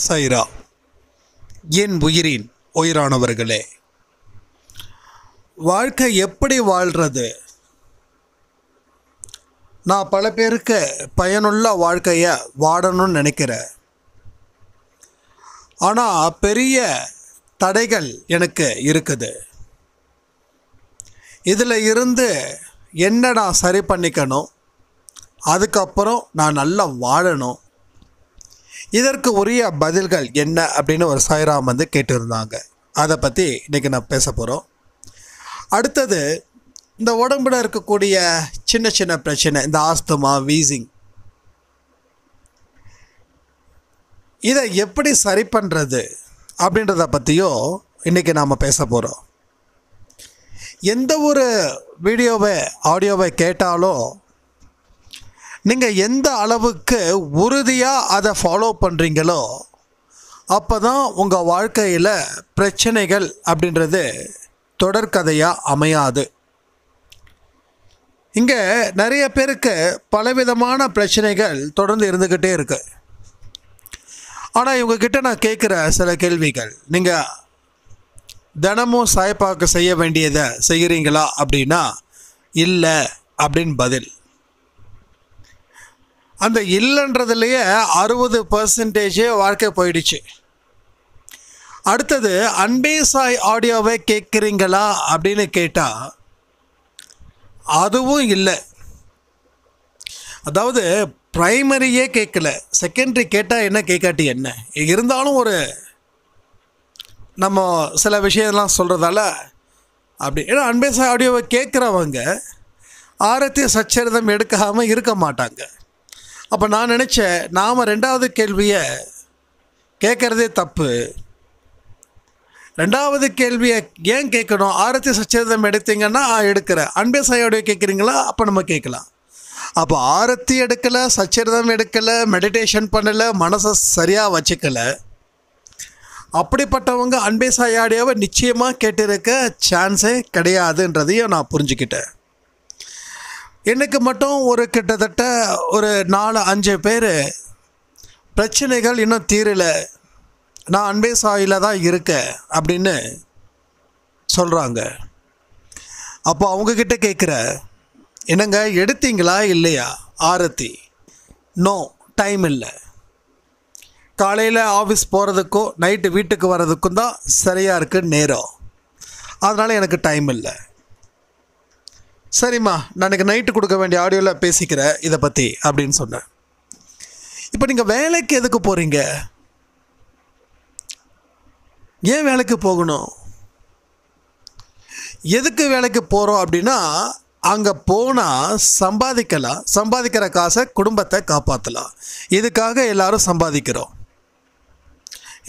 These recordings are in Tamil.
சைரா. என் உயிரின் உயிரானவர்களே, வாழ்க்கை எப்படி வாழ்கிறது? நான் பல பேருக்கு பயனுள்ள வாழ்க்கையை வாழணும்னு நினைக்கிறேன். ஆனால் பெரிய தடைகள் எனக்கு இருக்குது. இதில் இருந்து என்ன நான் சரி பண்ணிக்கணும், அதுக்கப்புறம் நான் நல்லா வாழணும், இதற்கு உரிய பதில்கள் என்ன அப்படின்னு ஒரு சாய்ராம் கேட்டிருந்தாங்க. அதை பற்றி இன்றைக்கி நான் பேச போகிறோம். அடுத்தது, இந்த உடம்புல இருக்கக்கூடிய சின்ன சின்ன பிரச்சனை, இந்த ஆஸ்துமா, வீசிங், இதை எப்படி சரி பண்ணுறது அப்படின்றத பற்றியும் இன்றைக்கி நாம் பேச போகிறோம். எந்த ஒரு ஆடியோவை கேட்டாலும் நீங்கள் எந்த அளவுக்கு உறுதியாக அதை ஃபாலோ பண்ணுறீங்களோ அப்போ தான் உங்கள் வாழ்க்கையில் பிரச்சனைகள் அப்படின்றது தொடர்கதையாக அமையாது. இங்கே நிறைய பேருக்கு பலவிதமான பிரச்சனைகள் தொடர்ந்து இருந்துக்கிட்டே இருக்கு. ஆனால் இவங்கக்கிட்ட நான் கேட்குற சில கேள்விகள், நீங்கள் தினமும் சாய்பாக்கு செய்ய வேண்டியதை செய்கிறீங்களா அப்படின்னா இல்லை அப்படின்னு பதில். அந்த இல்லைன்றதுலையே 60% வாழ்க்கை போயிடுச்சு. அடுத்தது, அன்பே சாய் ஆடியோவை கேட்குறீங்களா அப்படின்னு கேட்டால் அதுவும் இல்லை. அதாவது ப்ரைமரியே கேட்கல, செகண்டரி கேட்டால் என்ன, கேட்காட்டி என்ன, இருந்தாலும் ஒரு நம்ம சில விஷயம்லாம் சொல்கிறதால அப்படி. ஏன்னா அன்பே சாய் ஆடியோவை கேட்குறவங்க ஆரத்திய சச்சரிதம் எடுக்காமல் இருக்க மாட்டாங்க. அப்போ நான் நினச்சேன், நாம் 2வது கேள்வியை கேட்குறதே தப்பு. 2வது கேள்வியை ஏன் கேட்கணும்? ஆரத்தி சச்சரிதம் எடுத்தீங்கன்னா எடுக்கிறேன், அன்பே சாய் ஆடியோ கேட்குறீங்களா, அப்போ நம்ம கேட்கலாம். அப்போ ஆரத்தி எடுக்கலை, சச்சரிதம் எடுக்கலை, மெடிடேஷன் பண்ணலை, மனசை சரியாக வச்சுக்கலை, அப்படிப்பட்டவங்க அன்பே சாய் ஆடியோவை நிச்சயமாக கேட்டிருக்க சான்ஸே கிடையாதுன்றதையும் நான் புரிஞ்சுக்கிட்டேன். எனக்கு மட்டும் ஒரு கிட்டத்தட்ட ஒரு 4-5 பேர் பிரச்சனைகள் இன்னும் தீரலை, நான் அன்பே சாயில் தான் இருக்கேன் அப்படின்னு சொல்கிறாங்க. அப்போ அவங்கக்கிட்ட கேட்குற, என்னங்க எடுத்தீங்களா இல்லையா ஆரத்தி? நோ, டைம் இல்லை. காலையில் ஆஃபீஸ் போகிறதுக்கும் நைட்டு வீட்டுக்கு வர்றதுக்கும் தான் சரியாக இருக்குது நேரம், அதனால் எனக்கு டைம் இல்லை. சரிம்மா, நான் எனக்கு நைட்டு கொடுக்க வேண்டிய ஆடியோவில் பேசிக்கிறேன் இதை பற்றி அப்படின்னு சொன்னேன். இப்போ நீங்கள் வேலைக்கு எதுக்கு போகிறீங்க? ஏன் வேலைக்கு போகணும்? எதுக்கு வேலைக்கு போகிறோம் அப்படின்னா, அங்கே போனால் சம்பாதிக்கலாம், சம்பாதிக்கிற காசை குடும்பத்தை காப்பாற்றலாம். இதுக்காக எல்லாரும் சம்பாதிக்கிறோம்.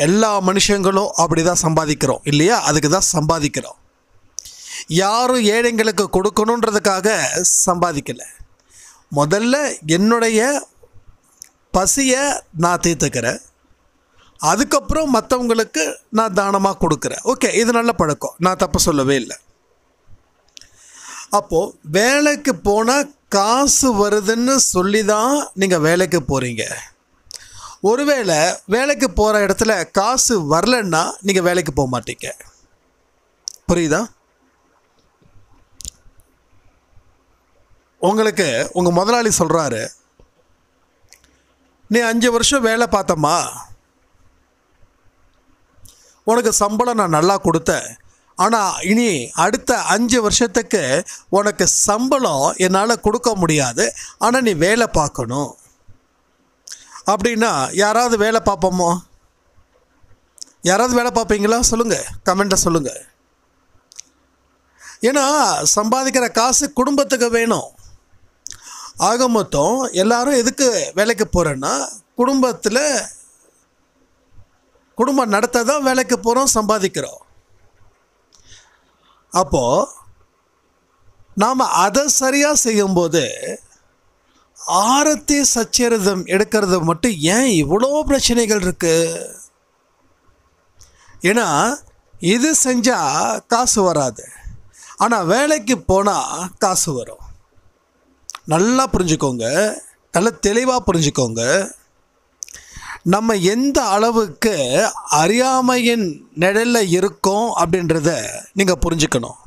எல்லா மனுஷங்களும் அப்படி தான் சம்பாதிக்கிறோம் இல்லையா? அதுக்கு தான் சம்பாதிக்கிறோம். யாரும் ஏழைங்களுக்கு கொடுக்கணுன்றதுக்காக சம்பாதிக்கலை. முதல்ல என்னுடைய பசியை நான் தீர்த்துக்கிறேன், அதுக்கப்புறம் மற்றவங்களுக்கு நான் தானமாக கொடுக்குறேன். ஓகே, இது நல்ல பழக்கம், நான் தப்பு சொல்லவே இல்லை. அப்போது வேலைக்கு போனால் காசு வருதுன்னு சொல்லி தான் நீங்கள் வேலைக்கு போகிறீங்க. ஒருவேளை வேலைக்கு போகிற இடத்துல காசு வரலன்னா நீங்கள் வேலைக்கு போக மாட்டீங்க. புரியுதா? உங்களுக்கு உங்கள் முதலாளி சொல்கிறாரு, நீ 5 வருஷம் வேலை பார்த்தம்மா, உனக்கு சம்பளம் நான் நல்லா கொடுத்தேன், ஆனால் இனி அடுத்த 5 வருஷத்துக்கு உனக்கு சம்பளம் என்னால் கொடுக்க முடியாது, ஆனால் நீ வேலை பார்க்கணும் அப்படின்னா யாராவது வேலை பார்ப்போமோ? யாராவது வேலை பார்ப்பீங்களா? சொல்லுங்கள், கமெண்ட்டை சொல்லுங்கள். ஏன்னா சம்பாதிக்கிற காசு குடும்பத்துக்கு வேணும். ஆக மொத்தம் எல்லாரும் எதுக்கு வேலைக்கு போகிறேன்னா, குடும்பம் நடத்த தான் வேலைக்கு போகிறோம், சம்பாதிக்கிறோம். அப்போது நாம் அதை சரியாக செய்யும்போது ஆரத்தி சச்சரிதம் எடுக்கிறது மட்டும் ஏன் இவ்வளோ பிரச்சனைகள் இருக்குது? ஏன்னா இது செஞ்சால் காசு வராது, ஆனால் வேலைக்கு போனால் காசு வரும். நல்லா புரிஞ்சுக்கோங்க, நல்லா தெளிவாக புரிஞ்சுக்கோங்க. நம்ம எந்த அளவுக்கு அறியாமையின் நிழலில் இருக்கோம் அப்படின்றத நீங்கள் புரிஞ்சுக்கணும்.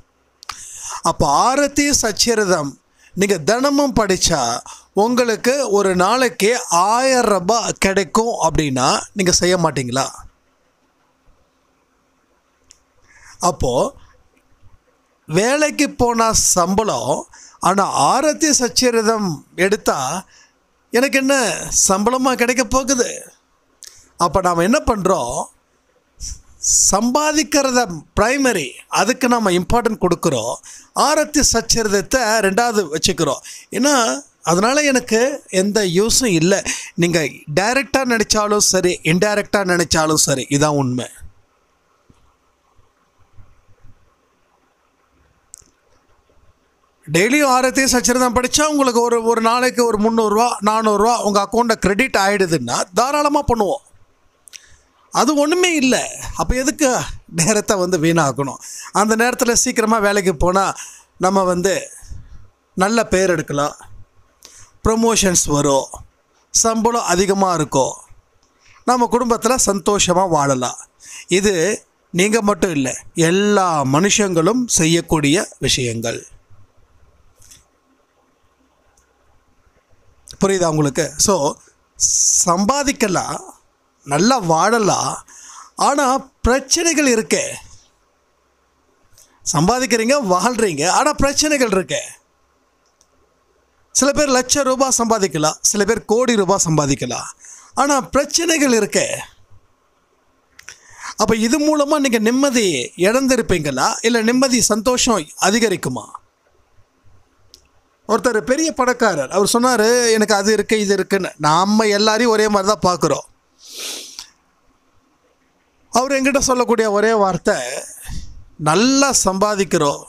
அப்போ ஆரத்தி சச்சரிதம் நீங்கள் தினமும் படித்தா உங்களுக்கு ஒரு நாளைக்கு 1000 ரூபாய் கிடைக்கும் அப்படின்னா நீங்கள் செய்ய மாட்டீங்களா? அப்போது வேலைக்கு போனால் சம்பளம், ஆனால் ஆரத்தி சச்சரிதம் எடுத்தால் எனக்கு என்ன சம்பளமாக கிடைக்க போகுது? அப்போ நாம் என்ன பண்ணுறோம்? சம்பாதிக்கிறத ப்ரைமரி, அதுக்கு நம்ம இம்பார்ட்டன்ட் கொடுக்குறோம். ஆரத்தி சச்சரிதத்தை ரெண்டாவது வச்சுக்கிறோம். ஏன்னா அதனால் எனக்கு எந்த யூஸும் இல்லை. நீங்கள் டைரெக்டாக நினச்சாலும் சரி, இன்டைரக்டாக நினச்சாலும் சரி, இதான் உண்மை. டெய்லியும் ஆரத்தி சச்சரிதம் படித்தா உங்களுக்கு ஒரு நாளைக்கு ஒரு 300 ரூபா 400 ரூபா உங்கள் அக்கௌண்ட்டில் கிரெடிட் ஆகிடுதுன்னா தாராளமாக பண்ணுவோம். அது ஒன்றுமே இல்லை. அப்போ எதுக்கு நேரத்தை வீணாக்கணும்? அந்த நேரத்தில் சீக்கிரமாக வேலைக்கு போனால் நம்ம நல்ல பேர் எடுக்கலாம், ப்ரமோஷன்ஸ் வரும், சம்பளம் அதிகமாக இருக்கும், நம்ம குடும்பத்தில் சந்தோஷமாக வாழலாம். இது நீங்கள் மட்டும் இல்லை, எல்லா மனுஷங்களும் செய்யக்கூடிய விஷயங்கள். புரியுதா உங்களுக்கு? ஸோ சம்பாதிக்கலாம், நல்லா வாழலாம், ஆனால் பிரச்சனைகள் இருக்கே. சம்பாதிக்கிறீங்க, வாழ்கிறீங்க, ஆனால் பிரச்சனைகள் இருக்கே. சில பேர் லட்சம் ரூபாய் சம்பாதிக்கலாம், சில பேர் கோடி ரூபாய் சம்பாதிக்கலாம், ஆனால் பிரச்சனைகள் இருக்கே. அப்போ இது மூலமாக நீங்கள் நிம்மதி இழந்திருப்பீங்களா, இல்லை நிம்மதி சந்தோஷம் அதிகரிக்குமா? ஒருத்தர் பெரிய பணக்காரர், அவர் சொன்னார் எனக்கு அது இருக்குது இது இருக்குன்னு. நாம் எல்லாரையும் ஒரே மாதிரி தான் பார்க்குறோம். அவர் என்கிட்ட சொல்லக்கூடிய ஒரே வார்த்தை, நல்லா சம்பாதிக்கிறோம்,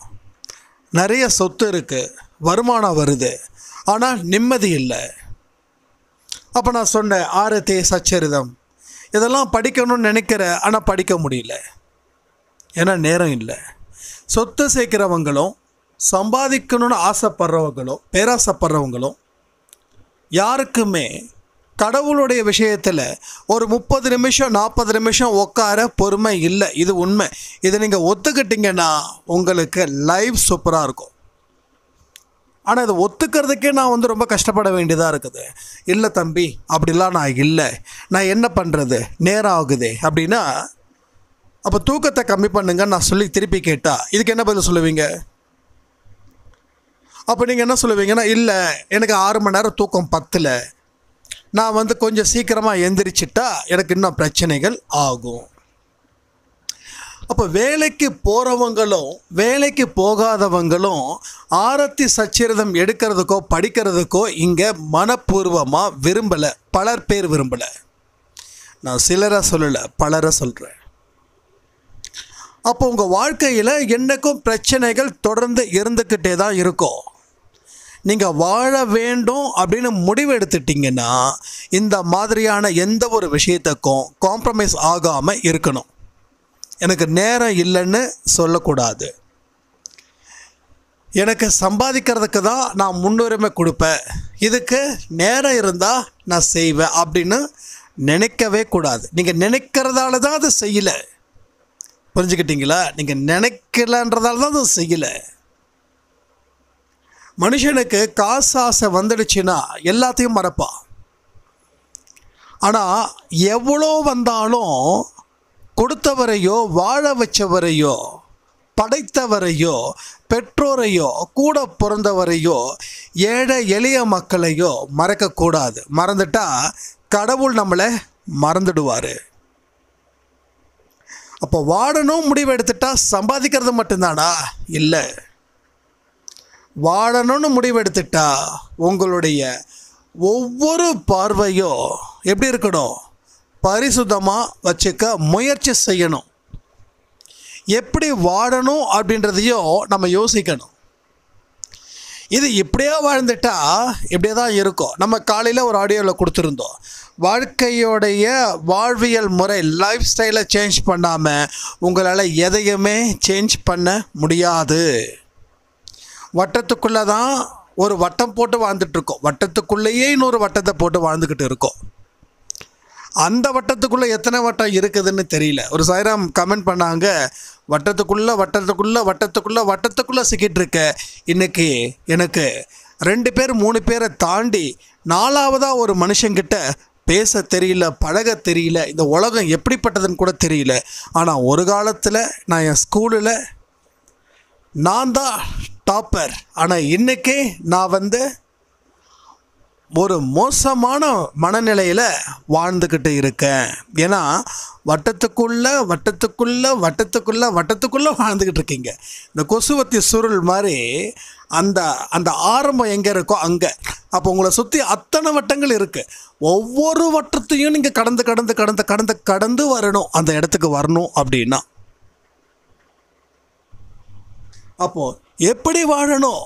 நிறைய சொத்து இருக்குது, வருமானம் வருது, ஆனால் நிம்மதி இல்லை. அப்போ நான் சொன்னேன், ஆரத்தி சச்சரிதம் இதெல்லாம் படிக்கணும்னு நினைக்கிறேன், ஆனால் படிக்க முடியல, ஏன்னா நேரம் இல்லை. சொத்து சேர்க்கிறவங்களும் சம்பாதிக்கணும்னு ஆசைப்படுறவங்களும் பேராசைப்படுறவங்களும் யாருக்குமே கடவுளுடைய விஷயத்தில் ஒரு 30 நிமிஷம் 40 நிமிஷம் உட்கார பொறுமை இல்லை. இது உண்மை. இதை நீங்கள் ஒத்துக்கிட்டீங்கன்னா உங்களுக்கு லைஃப் சூப்பராக இருக்கும். ஆனால் இதை ஒத்துக்கிறதுக்கே நான் ரொம்ப கஷ்டப்பட வேண்டியதாக இருக்குது. இல்லை தம்பி, அப்படிலாம் நான் இல்லை, நான் என்ன பண்ணுறது, நேரம் ஆகுதே அப்படின்னா, அப்போ தூக்கத்தை கம்மி பண்ணுங்கன்னு நான் சொல்லி திருப்பி கேட்டால் இதுக்கு என்ன பதில் சொல்லுவீங்க? அப்போ நீங்கள் என்ன சொல்லுவீங்கன்னா, இல்லை எனக்கு 6 மணி நேரம் தூக்கம் பத்தலை, நான் கொஞ்சம் சீக்கிரமாக எந்திரிச்சிட்டா எனக்கு இன்னும் பிரச்சனைகள் ஆகும். அப்போ வேலைக்கு போகிறவங்களும் வேலைக்கு போகாதவங்களும் ஆரத்தி சச்சரிதம் எடுக்கிறதுக்கோ படிக்கிறதுக்கோ இங்கே மனப்பூர்வமாக விரும்பலை. பலர் பேர் விரும்பலை. நான் சிலரை சொல்லலை, பலரை சொல்கிறேன். அப்போ உங்கள் வாழ்க்கையில் என்றைக்கும் பிரச்சனைகள் தொடர்ந்து இருந்துக்கிட்டே தான் இருக்கும். நீங்கள் வாழ வேண்டும் அப்படின்னு முடிவு எடுத்துட்டிங்கன்னா இந்த மாதிரியான எந்த ஒரு விஷயத்துக்கும் காம்ப்ரமைஸ் ஆகாமல் இருக்கணும். எனக்கு நேரம் இல்லைன்னு சொல்லக்கூடாது. எனக்கு சம்பாதிக்கிறதுக்கு தான் நான் முன்னுரிமை கொடுப்பேன், இதுக்கு நேரம் இருந்தால் நான் செய்வேன் அப்படின்னு நினைக்கவே கூடாது. நீங்கள் நினைக்கிறதால தான் அது செய்யலை. புரிஞ்சுக்கிட்டீங்களா? நீங்கள் நினைக்கலன்றதால தான் அது செய்யலை. மனுஷனுக்கு காசு ஆசை வந்துடுச்சுன்னா எல்லாத்தையும் மறப்பான். ஆனால் எவ்வளோ வந்தாலும் கொடுத்தவரையோ வாழ வச்சவரையோ படைத்தவரையோ பெற்றோரையோ கூட பிறந்தவரையோ ஏழை எளிய மக்களையோ மறக்கக்கூடாது. மறந்துட்டா கடவுள் நம்மளை மறந்துடுவார். அப்போ வாழணும் முடிவு எடுத்துட்டா சம்பாதிக்கிறது மட்டும்தானா? இல்லை. வாழணும்னு முடிவெடுத்துட்டா உங்களுடைய ஒவ்வொரு பார்வையோ எப்படி இருக்கணும்? பரிசுத்தமாக வச்சுக்க முயற்சி செய்யணும். எப்படி வாழணும் அப்படின்றதையும் நம்ம யோசிக்கணும். இது இப்படியே வாழ்ந்துட்டா இப்படியே தான் இருக்கும். நம்ம காலையில் ஒரு ஆடியோவில் கொடுத்துருந்தோம், வாழ்க்கையோடைய வாழ்வியல் முறை லைஃப் ஸ்டைலை சேஞ்ச் பண்ணாமல் உங்களால் எதையுமே சேஞ்ச் பண்ண முடியாது. வட்டத்துக்குள்ளே தான் ஒரு வட்டம் போட்டு வாழ்ந்துட்டுருக்கோம், வட்டத்துக்குள்ளேயே இன்னொரு வட்டத்தை போட்டு வாழ்ந்துக்கிட்டு இருக்கோம். அந்த வட்டத்துக்குள்ளே எத்தனை வட்டம் இருக்குதுன்னு தெரியல. ஒரு சாய்ராம் கமெண்ட் பண்ணாங்க, வட்டத்துக்குள்ளே சிக்கிட்டு இருக்க. இன்றைக்கி எனக்கு 2 பேர் 3 பேரை தாண்டி 4வதாக ஒரு மனுஷங்கிட்ட பேச தெரியல, பழக தெரியல, இந்த உலகம் எப்படிப்பட்டதுன்னு கூட தெரியல. ஆனால் ஒரு காலத்தில் நான் என் ஸ்கூலில் நான் தான் டாப்பர். ஆனால் இன்றைக்கி நான் ஒரு மோசமான மனநிலையில் வாழ்ந்துக்கிட்டு இருக்கேன். ஏன்னா வட்டத்துக்குள்ளே வாழ்ந்துக்கிட்டு இருக்கீங்க. இந்த கொசுவத்தி சுருள் மாதிரி அந்த ஆரம்பம் எங்கே இருக்கோ அங்கே. அப்போ உங்களை சுற்றி அத்தனை வட்டங்கள் இருக்குது. ஒவ்வொரு வட்டத்தையும் நீங்கள் கடந்து வரணும், அந்த இடத்துக்கு வரணும். அப்படின்னா அப்போது எப்படி வாழணும்?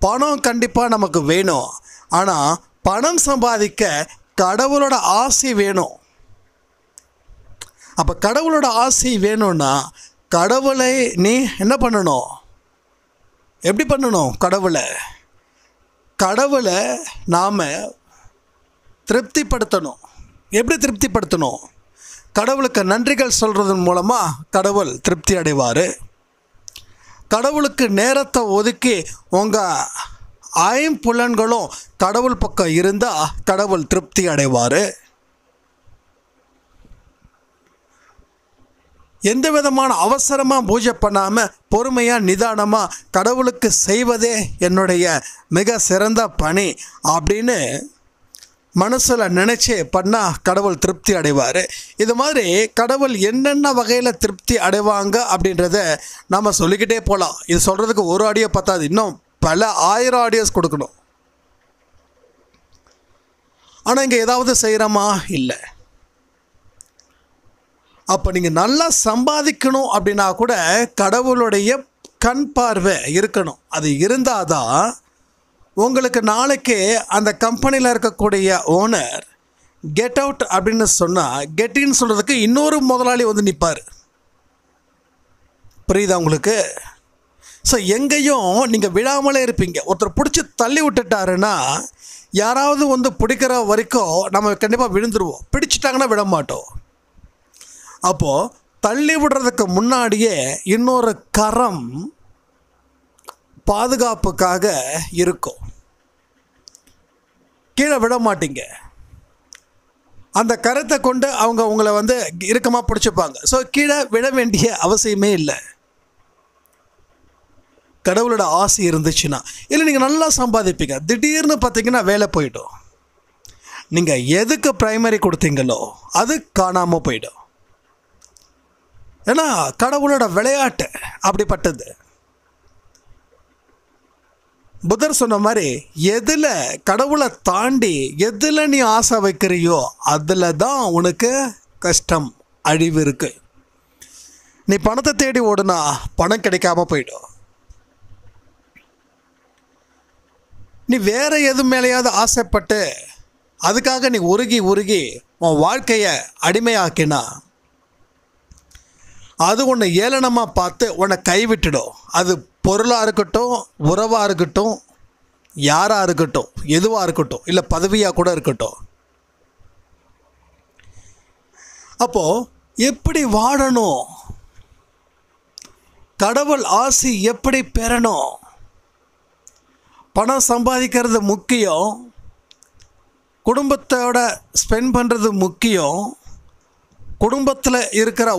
பணம் கண்டிப்பாக நமக்கு வேணும். ஆனால் பணம் சம்பாதிக்க கடவுளோட ஆசை வேணும். அப்போ கடவுளோட ஆசை வேணும்னா கடவுளை நீ என்ன பண்ணணும்? எப்படி பண்ணணும்? கடவுளை நாம் திருப்திப்படுத்தணும். எப்படி திருப்திப்படுத்தணும்? கடவுளுக்கு நன்றிகள் சொல்கிறதன் மூலமாக கடவுள் திருப்தி அடைவார். கடவுளுக்கு நேரத்தை ஒதுக்கி உங்கள் ஐம்புலன்களும் கடவுள் பக்கம் இருந்தால் கடவுள் திருப்தி அடைவார். எந்த விதமான அவசரமாக பூஜை பண்ணாமல் பொறுமையாக நிதானமாக கடவுளுக்கு செய்வதே என்னுடைய மிக சிறந்த பணி அப்படின்னு மனசில் நினச்சி பண்ணால் கடவுள் திருப்தி அடைவார். இது மாதிரி கடவுள் என்னென்ன வகையில் திருப்தி அடைவாங்க அப்படின்றத நாம் சொல்லிக்கிட்டே போகலாம். இது சொல்கிறதுக்கு ஒரு ஆடியோ பத்தாது, இன்னும் பல 1000 ஆடியோஸ் கொடுக்கணும். ஆனால் இங்கே ஏதாவது செய்கிறோமா? இல்லை. அப்போ நீங்கள் நல்லா சம்பாதிக்கணும் அப்படின்னா கூட கடவுளுடைய கண் பார்வை இருக்கணும். அது இருந்தால் தான் உங்களுக்கு நாளைக்கு அந்த கம்பெனியில் இருக்கக்கூடிய ஓனர் கெட் அவுட் அப்படின்னு சொன்னால் கெட்டின்னு சொல்கிறதுக்கு இன்னொரு முதலாளி நிற்பார். புரியுதா உங்களுக்கு? ஸோ எங்கேயும் நீங்கள் விழாமலே இருப்பீங்க. ஒருத்தர் பிடிச்சி தள்ளி விட்டுட்டாருன்னா யாராவது பிடிக்கிற வரைக்கும் நம்ம கண்டிப்பாக விழுந்துருவோம். பிடிச்சிட்டாங்கன்னா விட மாட்டோம். அப்போது தள்ளி விடுறதுக்கு முன்னாடியே இன்னொரு கரம் பாதுகாப்புக்காக இருக்கும். கீழே விட மாட்டீங்க. அந்த கரத்தை கொண்டு அவங்க உங்களை இறுக்கமாக பிடிச்சிப்பாங்க. ஸோ கீழே விட வேண்டிய அவசியமே இல்லை. கடவுளோட ஆசை இருந்துச்சுன்னா. இல்லை நீங்கள் நல்லா சம்பாதிப்பீங்க, திடீர்னு பார்த்தீங்கன்னா வேலை போயிடும். நீங்கள் எதுக்கு ப்ரைமரி கொடுத்தீங்களோ அது காணாமல் போயிடும். ஏன்னா கடவுளோட விளையாட்டு அப்படிப்பட்டது. புத்தர் சொன்ன மாதிரி எதில் கடவுளை தாண்டி எதில் நீ ஆசை வைக்கிறியோ அதில் தான் உனக்கு கஷ்டம், அழிவு இருக்குது. நீ பணத்தை தேடி ஓடுனா பணம் கிடைக்காம போயிடும். நீ வேறு எது மேலேயாவது ஆசைப்பட்டு அதுக்காக நீ உருகி உன் வாழ்க்கையை அடிமையாக்கினா அது உன்னை ஏளனமாக பார்த்து உன்னை கைவிட்டுடும். அது பொருளாக இருக்கட்டும், உறவாக இருக்கட்டும், யாராக இருக்கட்டும், எதுவாக இருக்கட்டும், இல்லை பதவியாக கூட இருக்கட்டும். அப்போது எப்படி வாழணும்? கடவுள் ஆசி எப்படி பெறணும்? பணம் சம்பாதிக்கிறது முக்கியம், குடும்பத்தோட ஸ்பெண்ட் பண்ணுறது முக்கியம், குடும்பத்தில் இருக்கிற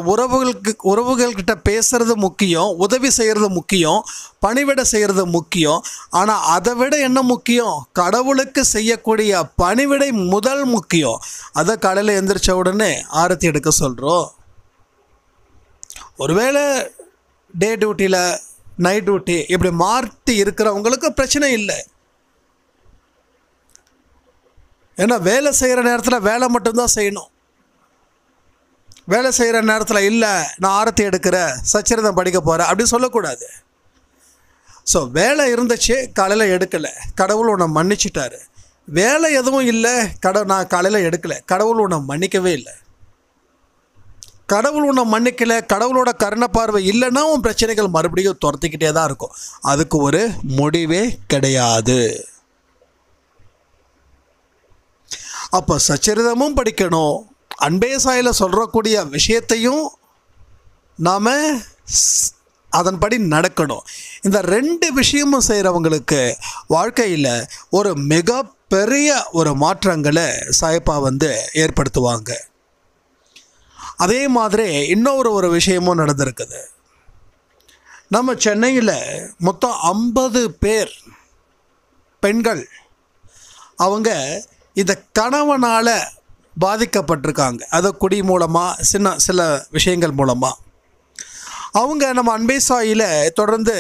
உறவுகள்கிட்ட பேசுகிறது முக்கியம், உதவி செய்கிறது முக்கியம், பணிவிட செய்கிறது முக்கியம். ஆனால் அதை விட என்ன முக்கியம்? கடவுளுக்கு செய்யக்கூடிய பணிவிடை முதல் முக்கியம். அதை காலையில் எழுந்திரிச்ச உடனே ஆரத்தி எடுக்க சொல்கிறோம். ஒருவேளை டே டியூட்டியில் நைட் டியூட்டி இப்படி மாற்றி இருக்கிறவங்களுக்கு பிரச்சனை இல்லை. ஏன்னா வேலை செய்கிற நேரத்தில் வேலை மட்டும்தான் செய்யணும். வேலை செய்கிற நேரத்தில் இல்லை நான் ஆரத்தி எடுக்கிறேன், சச்சரிதம் படிக்க போகிறேன் அப்படி சொல்லக்கூடாது. ஸோ வேலை இருந்துச்சு, காலையில் எடுக்கலை, கடவுள் உன்னை மன்னிச்சிட்டாரு. வேலை எதுவும் இல்லை, நான் காலையில் எடுக்கலை, கடவுள் உன்னை மன்னிக்கவே இல்லை. கடவுள் உன்னை மன்னிக்கலை, கடவுளோட கருணை பார்வை இல்லைன்னா உன் பிரச்சனைகள் மறுபடியும் துரத்திக்கிட்டே தான் இருக்கும். அதுக்கு ஒரு முடிவே கிடையாது. அப்போ சச்சரிதமும் படிக்கணும், அன்பே சாயில் சொல்கிறக்கூடிய விஷயத்தையும் நாம் அதன்படி நடக்கணும். இந்த 2 விஷயமும் செய்கிறவங்களுக்கு வாழ்க்கையில் ஒரு மிகப்பெரிய ஒரு மாற்றங்களை சாயப்பா ஏற்படுத்துவாங்க. அதே மாதிரி இன்னொரு விஷயமும் நடந்திருக்குது. நம்ம சென்னையில் மொத்தம் 50 பேர் பெண்கள் அவங்க இந்த கணவனால் பாதிக்கப்பட்டிருக்காங்க. அது குடி மூலமாக சில விஷயங்கள் மூலமாக அவங்க நம்ம அன்பே சாயில் தொடர்ந்து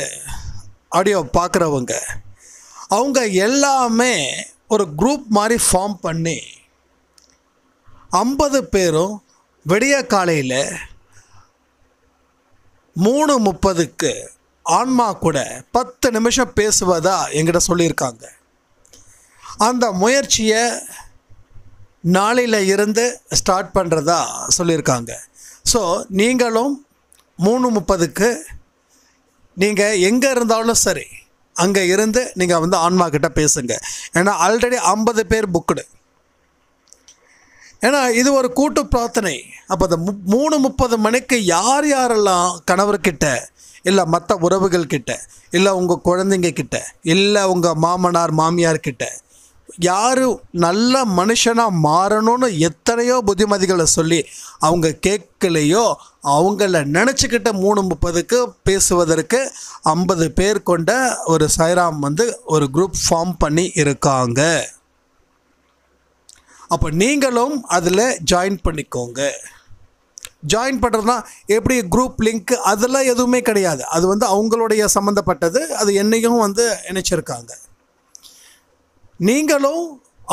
ஆடியோ பார்க்குறவங்க அவங்க எல்லாமே ஒரு குரூப் மாதிரி ஃபார்ம் பண்ணி 50 பேரும் விடிய காலையில் 3:30க்கு ஆன்மா கூட 10 நிமிஷம் பேசுவதா என்கிட்ட சொல்லியிருக்காங்க. அந்த முயற்சியை நாளையில் இருந்து ஸ்டார்ட் பண்ணுறதா சொல்லியிருக்காங்க. ஸோ நீங்களும் 3:30க்கு நீங்கள் எங்கே இருந்தாலும் சரி அங்கே இருந்து நீங்கள் ஆன்மா கிட்ட பேசுங்க. ஏன்னா ஆல்ரெடி 50 பேர் புக்குடு. ஏன்னா இது ஒரு கூட்டு பிரார்த்தனை. அப்போ அந்த 3:30 மணிக்கு யாரெல்லாம் கணவர்கிட்ட இல்லை மற்ற உறவுகள்கிட்ட இல்லை உங்கள் குழந்தைங்க கிட்ட இல்லை உங்கள் மாமனார் மாமியார் கிட்ட யார் நல்ல மனுஷனாக மாறணும்னு எத்தனையோ புத்திமதிகளை சொல்லி அவங்க கேட்கலையோ அவங்கள நினச்சிக்கிட்ட 3:30க்கு பேசுவதற்கு 50 பேர் கொண்ட ஒரு சாய்ராம் ஒரு குரூப் ஃபார்ம் பண்ணி இருக்காங்க. அப்போ நீங்களும் அதில் ஜாயின் பண்ணிக்கோங்க. ஜாயின் பண்ணுறதுனா எப்படி குரூப் லிங்க் அதெல்லாம் எதுவுமே கிடையாது. அது அவங்களுடைய சம்மந்தப்பட்டது. அது என்னையும் இணைச்சிருக்காங்க. நீங்களும்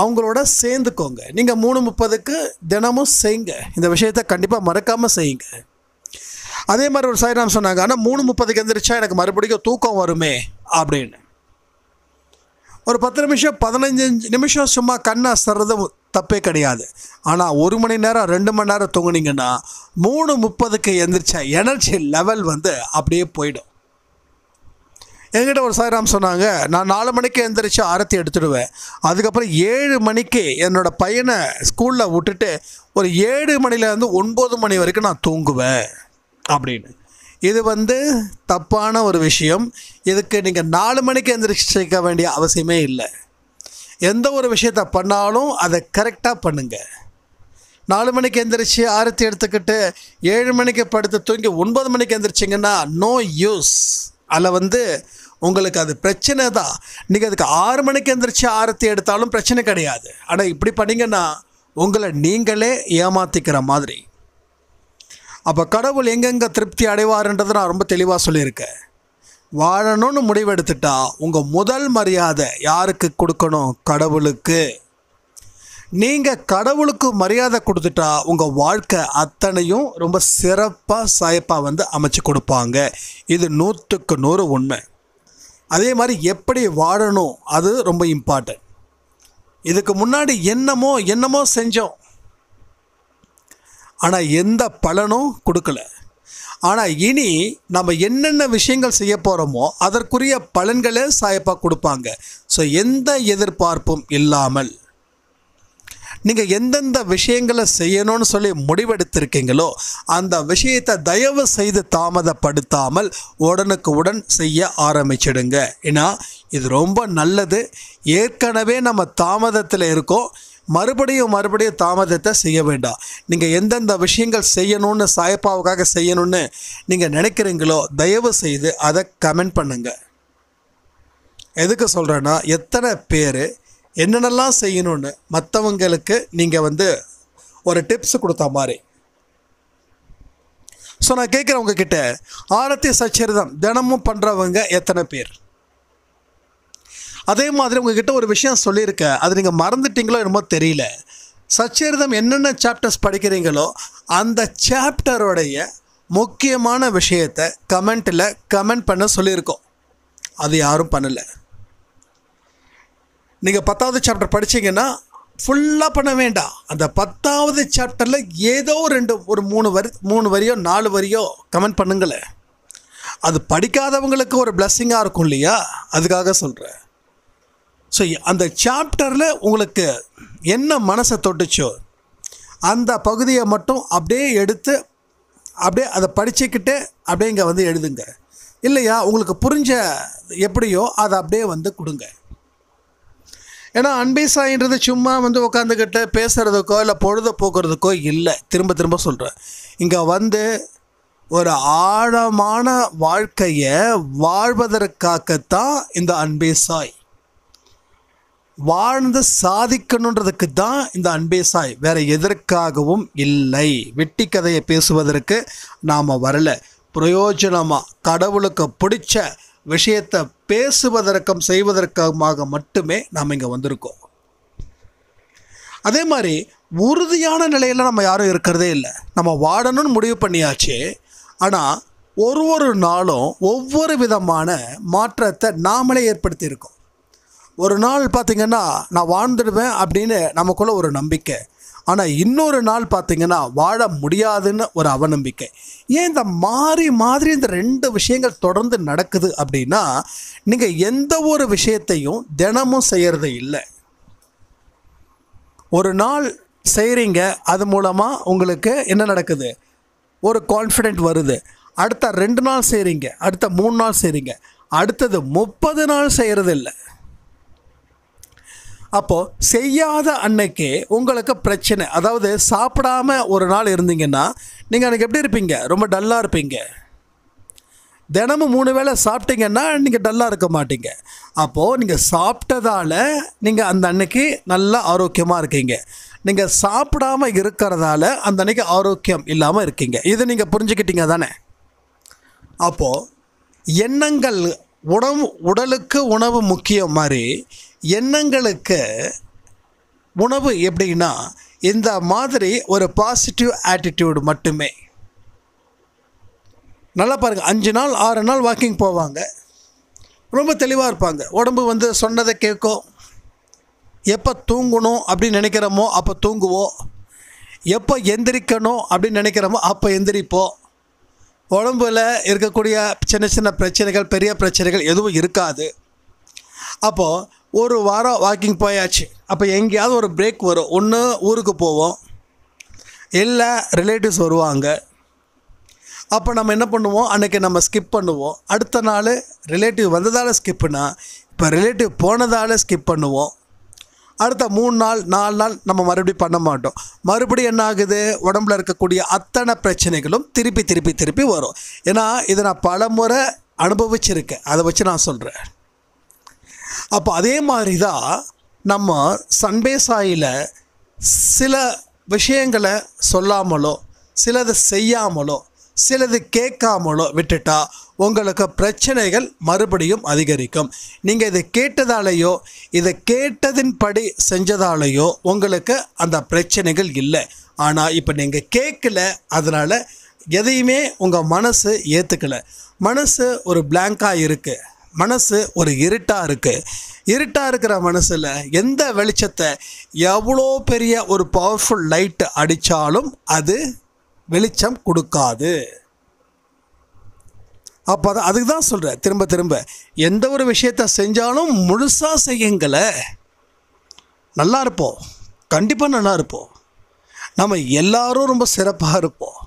அவங்களோட சேர்ந்துக்கோங்க. நீங்கள் 3:30க்கு தினமும் செய்யுங்க. இந்த விஷயத்தை கண்டிப்பாக மறக்காமல் செய்யுங்க. அதே மாதிரி ஒரு சாய்ராம் சொன்னாங்க, ஆனால் 3:30க்கு எந்திரிச்சா எனக்கு மறுபடியும் தூக்கம் வருமே அப்படின்னு. ஒரு 10 நிமிஷம் 15 நிமிஷம் சும்மா கண்ணை அசறது தப்பே கிடையாது. ஆனால் 1 மணி நேரம் 2 மணி நேரம் தூங்குனீங்கன்னா 3:30க்கு எந்திரிச்சா எனர்ஜி லெவல் அப்படியே போயிடும். என்கிட்ட ஒரு சாய்ராம் சொன்னாங்க, நான் 4 மணிக்கு எந்திரிச்சு ஆரத்தி எடுத்துடுவேன். அதுக்கப்புறம் 7 மணிக்கு என்னோடய பையனை ஸ்கூலில் விட்டுட்டு ஒரு 7 மணிலேருந்து 9 மணி வரைக்கும் நான் தூங்குவேன் அப்படின்னு. இது தப்பான ஒரு விஷயம். இதுக்கு நீங்கள் 4 மணிக்கு எந்திரிச்சிக்க வேண்டிய அவசியமே இல்லை. எந்த ஒரு விஷயத்தை பண்ணாலும் அதை கரெக்டாக பண்ணுங்கள். 4 மணிக்கு எந்திரிச்சு ஆரத்தி எடுத்துக்கிட்டு 7 மணிக்கு படுத்து தூங்கி 9 மணிக்கு எந்திரிச்சிங்கன்னா நோ யூஸ். அதில் உங்களுக்கு அது பிரச்சனை தான். நீங்கள் அதுக்கு 6 மணிக்கு எந்திரிச்சு ஆரத்தி எடுத்தாலும் பிரச்சனை கிடையாது. ஆனால் இப்படி பண்ணிங்கன்னா உங்களை நீங்களே ஏமாற்றிக்கிற மாதிரி. அப்போ கடவுள் எங்கெங்கே திருப்தி அடைவார்ன்றதை நான் ரொம்ப தெளிவாக சொல்லியிருக்கேன். வாழணும்னு முடிவெடுத்துட்டா உங்கள் முதல் மரியாதை யாருக்கு கொடுக்கணும்? கடவுளுக்கு. நீங்கள் கடவுளுக்கு மரியாதை கொடுத்துட்டா உங்கள் வாழ்க்கை அத்தனையும் ரொம்ப சிறப்பாக சாயப்பாக அமைச்சு கொடுப்பாங்க. இது 100க்கு 100 உண்மை. அதே மாதிரி எப்படி வாழணும் அது ரொம்ப இம்பார்ட்டன்ட். இதுக்கு முன்னாடி என்னமோ செஞ்சோம், ஆனால் எந்த பலனும் கொடுக்கல. ஆனால் இனி நம்ம என்னென்ன விஷயங்கள் செய்ய போகிறோமோ அதற்குரிய பலன்களே சாயப்பா கொடுப்பாங்க. ஸோ எந்த எதிர்பார்ப்பும் இல்லாமல் நீங்கள் எந்தெந்த விஷயங்களை செய்யணும்னு சொல்லி முடிவெடுத்திருக்கீங்களோ அந்த விஷயத்தை தயவு செய்து தாமதப்படுத்தாமல் உடனுக்கு உடன் செய்ய ஆரம்பிச்சிடுங்க. ஏன்னா இது ரொம்ப நல்லது. ஏற்கனவே நம்ம தாமதத்தில் இருக்கோம், மறுபடியும் தாமதத்தை செய்ய வேண்டாம். நீங்கள் எந்தெந்த விஷயங்கள் செய்யணும்னு சாயப்பாவுக்காக செய்யணும்னு நீங்கள் நினைக்கிறீங்களோ தயவு செய்து அதை கமெண்ட் பண்ணுங்கள். எதுக்கு சொல்கிறேன்னா, எத்தனை பேர் என்னென்னலாம் செய்யணும்னு மற்றவங்களுக்கு நீங்கள் ஒரு டிப்ஸ் கொடுத்த மாதிரி. ஸோ நான் கேட்குறேன் உங்ககிட்ட, ஆரத்தி சச்சரிதம் தினமும் பண்ணுறவங்க எத்தனை பேர்? அதே மாதிரி உங்ககிட்ட ஒரு விஷயம் சொல்லியிருக்கேன், அது நீங்கள் மறந்துட்டீங்களோ என்னமோ தெரியல. சச்சரிதம் என்னென்ன சாப்டர்ஸ் படிக்கிறீங்களோ அந்த சாப்டருடைய முக்கியமான விஷயத்தை கமெண்ட் பண்ண சொல்லியிருக்கோம். அது யாரும் பண்ணலை. நீங்கள் 10வது சாப்டர் படித்தீங்கன்னா ஃபுல்லாக பண்ண வேண்டாம். அந்த 10வது சாப்டரில் ஏதோ ஒரு 3 வரியோ 4 வரியோ கமெண்ட் பண்ணுங்களேன். அது படிக்காதவங்களுக்கு ஒரு பிளஸ்ஸிங்காக இருக்கும் இல்லையா? அதுக்காக சொல்கிறேன். ஸோ அந்த சாப்டரில் உங்களுக்கு என்ன மனசை தொட்டுச்சோ அந்த பகுதியை மட்டும் அப்படியே எடுத்து அப்படியே அதை படிச்சுக்கிட்டு அப்படியே இங்கே வந்து எழுதுங்க. இல்லையா உங்களுக்கு புரிஞ்ச எப்படியோ அதை அப்படியே வந்து கொடுங்க. ஏன்னா அன்பே சாயின்றது சும்மா வந்து உட்காந்துக்கிட்டு பேசுகிறதுக்கோ இல்லை பொழுது போக்குறதுக்கோ இல்லை. திரும்ப திரும்ப சொல்கிறேன், இங்கே வந்து ஒரு ஆழமான வாழ்க்கையை வாழ்வதற்காகத்தான் இந்த அன்பே சாய். வாழ்ந்து சாதிக்கணுன்றதுக்கு தான் இந்த அன்பே சாய், வேறு எதற்காகவும் இல்லை. வெட்டி கதையை பேசுவதற்கு நாம் வரல. பிரயோஜனமாக கடவுளுக்கு பிடிச்ச விஷயத்தை பேசுவதற்கும் செய்வதற்குமாக மட்டுமே நாம் இங்கே வந்திருக்கோம். அதே மாதிரி உறுதியான நிலையில் நம்ம யாரும் இருக்கிறதே இல்லை. நம்ம வாழணும்னு முடிவு பண்ணியாச்சு. ஆனால் ஒரு நாளும் ஒவ்வொரு விதமான மாற்றத்தை நாமளே ஏற்படுத்தியிருக்கோம். ஒரு நாள் பார்த்திங்கன்னா நான் வாழ்ந்துடுவேன் அப்படின்னு நமக்குள்ள ஒரு நம்பிக்கை. ஆனால் இன்னொரு நாள் பார்த்திங்கன்னா வாழ முடியாதுன்னு ஒரு அவநம்பிக்கை. ஏன் இந்த மாதிரி இந்த ரெண்டு விஷயங்கள் தொடர்ந்து நடக்குது அப்படின்னா, நீங்கள் எந்த ஒரு விஷயத்தையும் தினமும் செய்கிறது இல்லை. ஒரு நாள் செய்கிறீங்க, அது மூலமாக உங்களுக்கு என்ன நடக்குது, ஒரு கான்ஃபிடென்ட் வருது. அடுத்த 2 நாள் செய்கிறீங்க, அடுத்த 3 நாள் செய்கிறீங்க, அடுத்தது 30 நாள் செய்கிறது இல்லை. அப்போது செய்யாத அன்னைக்கு உங்களுக்கு பிரச்சனை. அதாவது சாப்பிடாம ஒரு நாள் இருந்தீங்கன்னா நீங்கள் அன்றைக்கி எப்படி இருப்பீங்க, ரொம்ப டல்லாக இருப்பீங்க. தினமும் 3 வேளை சாப்பிட்டீங்கன்னா நீங்கள் டல்லாக இருக்க மாட்டீங்க. அப்போது நீங்கள் சாப்பிட்டதால் நீங்கள் அந்த அன்னைக்கு நல்லா ஆரோக்கியமாக இருக்கீங்க. நீங்கள் சாப்பிடாமல் இருக்கிறதால அந்த அன்னைக்கு ஆரோக்கியம் இல்லாமல் இருக்கீங்க. இதை நீங்கள் புரிஞ்சுக்கிட்டீங்க தானே? அப்போது எண்ணங்கள் உடலுக்கு உணவு முக்கியம் மாதிரி எண்ணங்களுக்கு உணவு எப்படின்னா இந்த மாதிரி ஒரு பாசிட்டிவ் ஆட்டிடியூடு மட்டுமே. நல்லா பாருங்கள், 5 நாள் 6 நாள் வாக்கிங் போவாங்க, ரொம்ப தெளிவாக இருப்பாங்க. உடம்பு வந்து சொன்னதை கேட்கும். எப்போ தூங்கணும் அப்படின்னு நினைக்கிறோமோ அப்போ தூங்குவோம். எப்போ எந்திரிக்கணும் அப்படின்னு நினைக்கிறோமோ அப்போ எந்திரிப்போம். உடம்பில் இருக்கக்கூடிய சின்ன சின்ன பிரச்சனைகள், பெரிய பிரச்சனைகள் எதுவும் இருக்காது. அப்போது ஒரு வாரம் வாக்கிங் போயாச்சு. அப்போ எங்கேயாவது ஒரு பிரேக் வரும். ஒன்று ஊருக்கு போவோம், இல்லை ரிலேட்டிவ்ஸ் வருவாங்க. அப்போ நம்ம என்ன பண்ணுவோம், அன்றைக்கி நம்ம ஸ்கிப் பண்ணுவோம். அடுத்த நாள் ரிலேட்டிவ் வந்ததால் ஸ்கிப்புனா இப்போ ரிலேட்டிவ் போனதால் ஸ்கிப் பண்ணுவோம். அடுத்த 3 நாள் 4 நாள் நம்ம மறுபடியும் பண்ண மாட்டோம். மறுபடியும் என்ன ஆகுது, உடம்புல இருக்கக்கூடிய அத்தனை பிரச்சனைகளும் திருப்பி வரும். ஏன்னா இதை நான் பல முறை அனுபவிச்சிருக்கேன், அதை வச்சு நான் சொல்கிறேன். அப்போ அதே மாதிரி தான் நம்ம அன்பே சாயில சில விஷயங்களை சொல்லாமலோ, சிலது செய்யாமலோ, சிலது கேட்காமலோ விட்டுட்டா உங்களுக்கு பிரச்சனைகள் மறுபடியும் அதிகரிக்கும். நீங்கள் இதை கேட்டதாலேயோ இதை கேட்டதின்படி செஞ்சதாலேயோ உங்களுக்கு அந்த பிரச்சனைகள் இல்லை. ஆனால் இப்போ நீங்கள் கேட்கல, அதனால் எதையுமே உங்கள் மனசு ஏற்றுக்கலை. மனசு ஒரு பிளாங்காக இருக்குது, மனசு ஒரு இருட்டாக இருக்குது. இருட்டாக இருக்கிற மனசில் எந்த வெளிச்சத்தை எவ்வளோ பெரிய ஒரு பவர்ஃபுல் லைட்டு அடித்தாலும் அது வெளிச்சம் கொடுக்காது. அப்போ அதுக்கு தான் சொல்கிறேன் திரும்ப எந்த ஒரு விஷயத்தை செஞ்சாலும் முழுசாக செய்யுங்களே, நல்லா இருப்போம். கண்டிப்பாக நல்லா இருப்போம். நம்ம எல்லாரும் ரொம்ப சிறப்பாக இருப்போம்,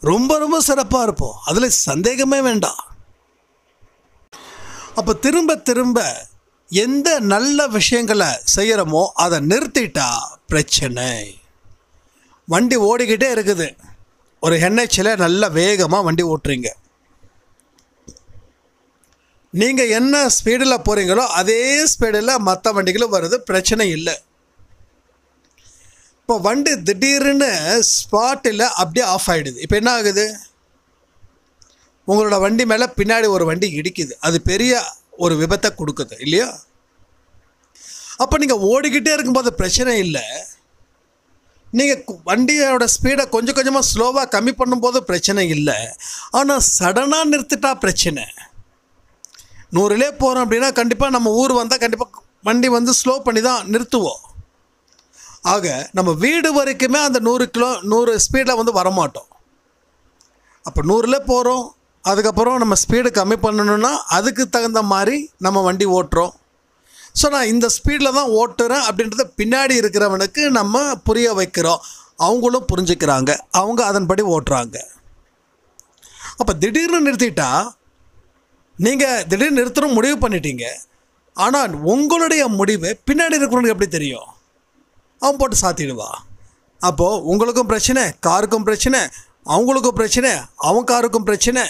ரொம்ப சிறப்பாக இருப்போம். அதில் சந்தேகமே வேண்டாம். அப்போ திரும்ப எந்த நல்ல விஷயங்களை செய்கிறோமோ அதை நிறுத்திட்டா பிரச்சனை. வண்டி ஓடிக்கிட்டே இருக்குது, ஒரு NHல நல்ல வேகமாக வண்டி ஓட்டுறீங்க. நீங்கள் என்ன ஸ்பீடில் போகிறீங்களோ அதே ஸ்பீடில் மற்ற வண்டிகளும் வருது, பிரச்சனை இல்லை. இப்போ வண்டி திடீர்னு ஸ்பாட்டில் அப்படியே ஆஃப் ஆகிடுது. இப்போ என்ன ஆகுது, உங்களோட வண்டி மேலே பின்னாடி ஒரு வண்டி இடிக்குது, அது பெரிய ஒரு விபத்தை கொடுக்குது இல்லையா? அப்போ நீங்கள் ஓடிக்கிட்டே இருக்கும்போது பிரச்சனை இல்லை. நீங்கள் வண்டியோட ஸ்பீடை கொஞ்சம் கொஞ்சமாக ஸ்லோவாக கம்மி பண்ணும்போது பிரச்சனை இல்லை. ஆனால் சடனாக நிறுத்திட்டா பிரச்சனை. 100லே போகிறோம் அப்படின்னா கண்டிப்பாக நம்ம ஊர் வந்தால் கண்டிப்பாக வண்டி வந்து ஸ்லோ பண்ணி தான் நிறுத்துவோம். ஆக நம்ம வீடு வரைக்குமே அந்த 100 ஸ்பீடில் வந்து வரமாட்டோம். அப்போ 100ல் போகிறோம், அதுக்கப்புறம் நம்ம ஸ்பீடு கம்மி பண்ணணுன்னா அதுக்கு தகுந்த மாதிரி நம்ம வண்டி ஓட்டுறோம். ஸோ நான் இந்த ஸ்பீடில் தான் ஓட்டுறேன் அப்படின்றத பின்னாடி இருக்கிறவனுக்கு நம்ம புரிய வைக்கிறோம். அவங்களும் புரிஞ்சுக்கிறாங்க, அவங்க அதன்படி ஓட்டுறாங்க. அப்போ திடீர்னு நிறுத்திட்டா, நீங்கள் திடீர்னு நிறுத்தணும் முடிவு பண்ணிட்டீங்க. ஆனால் உங்களுடைய முடிவு பின்னாடி இருக்கிறவனுக்கு எப்படி தெரியும்? அவன் போட்டு சாத்திடுவா. அப்போது உங்களுக்கும் பிரச்சனை, காருக்கும் பிரச்சனை, அவங்களுக்கும் பிரச்சனை, அவன் காருக்கும் பிரச்சனை,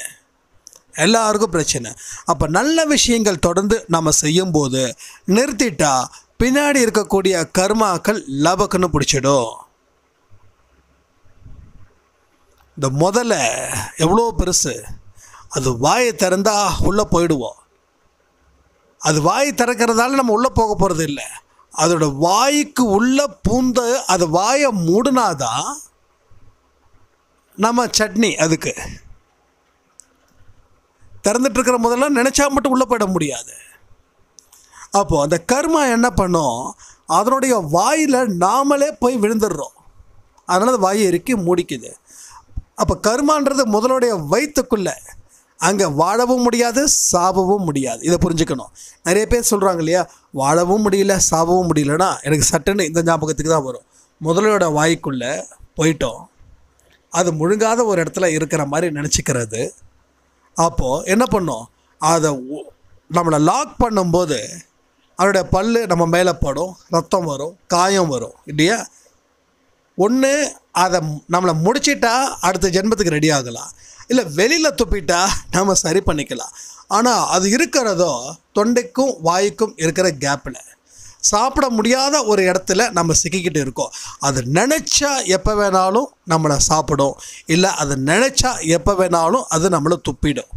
எல்லாருக்கும் பிரச்சனை. அப்போ நல்ல விஷயங்கள் தொடர்ந்து நம்ம செய்யும்போது நிறுத்திட்டா பின்னாடி இருக்கக்கூடிய கர்மாக்கள் லபக்குன்னு பிடிச்சிடும். இந்த முதல்ல எவ்வளோ பெருசு, அது வாயை திறந்தா உள்ளே போயிடுவோம். அது வாய் திறக்கிறதால நம்ம உள்ளே போக போகிறது இல்லை. அதோட வாய்க்கு உள்ளே பூந்த அது வாயை மூடினாதான் நம்ம சட்னி. அதுக்கு திறந்துட்டுருக்கிற முதல்ல நினச்சா மட்டும் உள்ளே போயிட முடியாது. அப்போது அந்த கர்மா என்ன பண்ணும், அதனுடைய வாயில் நாமளே போய் விழுந்துடுறோம். அதனால் அது வாயை இறுக்கி மூடிக்குது. அப்போ கர்மான்றது முதலுடைய வயிற்றுக்குள்ளே, அங்கே வாழவும் முடியாது, சாவவும் முடியாது. இதை புரிஞ்சுக்கணும். நிறைய பேர் சொல்கிறாங்க இல்லையா, வாழவும் முடியல சாவவும் முடியலன்னா எனக்கு சட்டுன்னு இந்த ஞாபகத்துக்கு தான் வரும். முதலோட வாய்க்குள்ளே போயிட்டோம், அது முழுங்காத ஒரு இடத்துல இருக்கிற மாதிரி நினச்சிக்கிறது. அப்போது என்ன பண்ணோம், அதை நம்மளை லாக் பண்ணும்போது அதோடைய பல் நம்ம மேலே படும், ரத்தம் வரும், காயம் வரும் இல்லையா. ஒன்று அதை நம்மளை முடிச்சிட்டா அடுத்த ஜென்மத்துக்கு ரெடி ஆகலாம், இல்லை வெளியில் துப்பிட்டா நம்ம சரி பண்ணிக்கலாம். ஆனால் அது இருக்கிறதோ தொண்டைக்கும் வாய்க்கும் இருக்கிற கேப்பில், சாப்பிட முடியாத ஒரு இடத்துல நம்ம சிக்கிக்கிட்டு இருக்கோம். அது நினச்சா எப்போ வேணாலும் நம்மளை சாப்பிடும், இல்லை அது நினச்சா எப்போ வேணாலும் அது நம்மளை துப்பிடும்.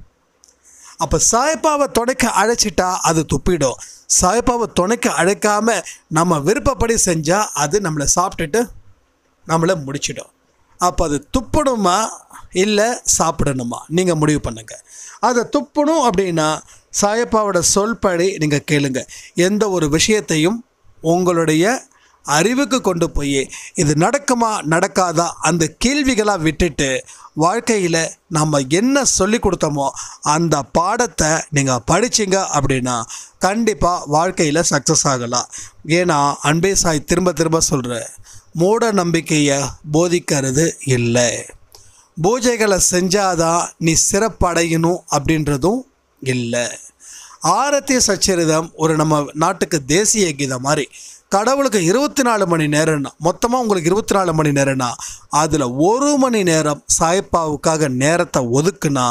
அப்போ சாய்ப்பாவை துணைக்க அழைச்சிட்டா அது துப்பிடும். சாய்ப்பாவை துணைக்க அழைக்காமல் நம்ம விருப்பப்படி செஞ்சால் அது நம்மளை சாப்பிட்டுட்டு நம்மளை முடிச்சிடும். அப்போ அது துப்பணுமா இல்லை சாப்பிடணுமா நீங்கள் முடிவு பண்ணுங்கள். அதை துப்பணும் அப்படின்னா சாயப்பாவோட சொல்படி நீங்கள் கேளுங்க. எந்த ஒரு விஷயத்தையும் உங்களுடைய அறிவுக்கு கொண்டு போய் இது நடக்குமா நடக்காதா அந்த கேள்விகளாக விட்டுட்டு வாழ்க்கையில் நம்ம என்ன சொல்லி கொடுத்தோமோ அந்த பாடத்தை நீங்கள் படிச்சிங்க அப்படின்னா கண்டிப்பாக வாழ்க்கையில் சக்ஸஸ் ஆகலாம். ஏன்னா அன்பே சாய் திரும்ப திரும்ப சொல்கிறேன், மூட நம்பிக்கையை போதிக்கிறது இல்லை. பூஜைகளை செஞ்சாதான் நீ சிறப்படையணும் அப்படின்றதும் இல்லை. ஆரத்திய சச்சரிதம் ஒரு நம்ம நாட்டுக்கு தேசிய கீதம் மாதிரி. கடவுளுக்கு 24 மணி நேரம்னா, மொத்தமாக உங்களுக்கு 24 மணி நேரம்னா அதில் 1 மணி நேரம் சாய்ப்பாவுக்காக நேரத்தை ஒதுக்குனா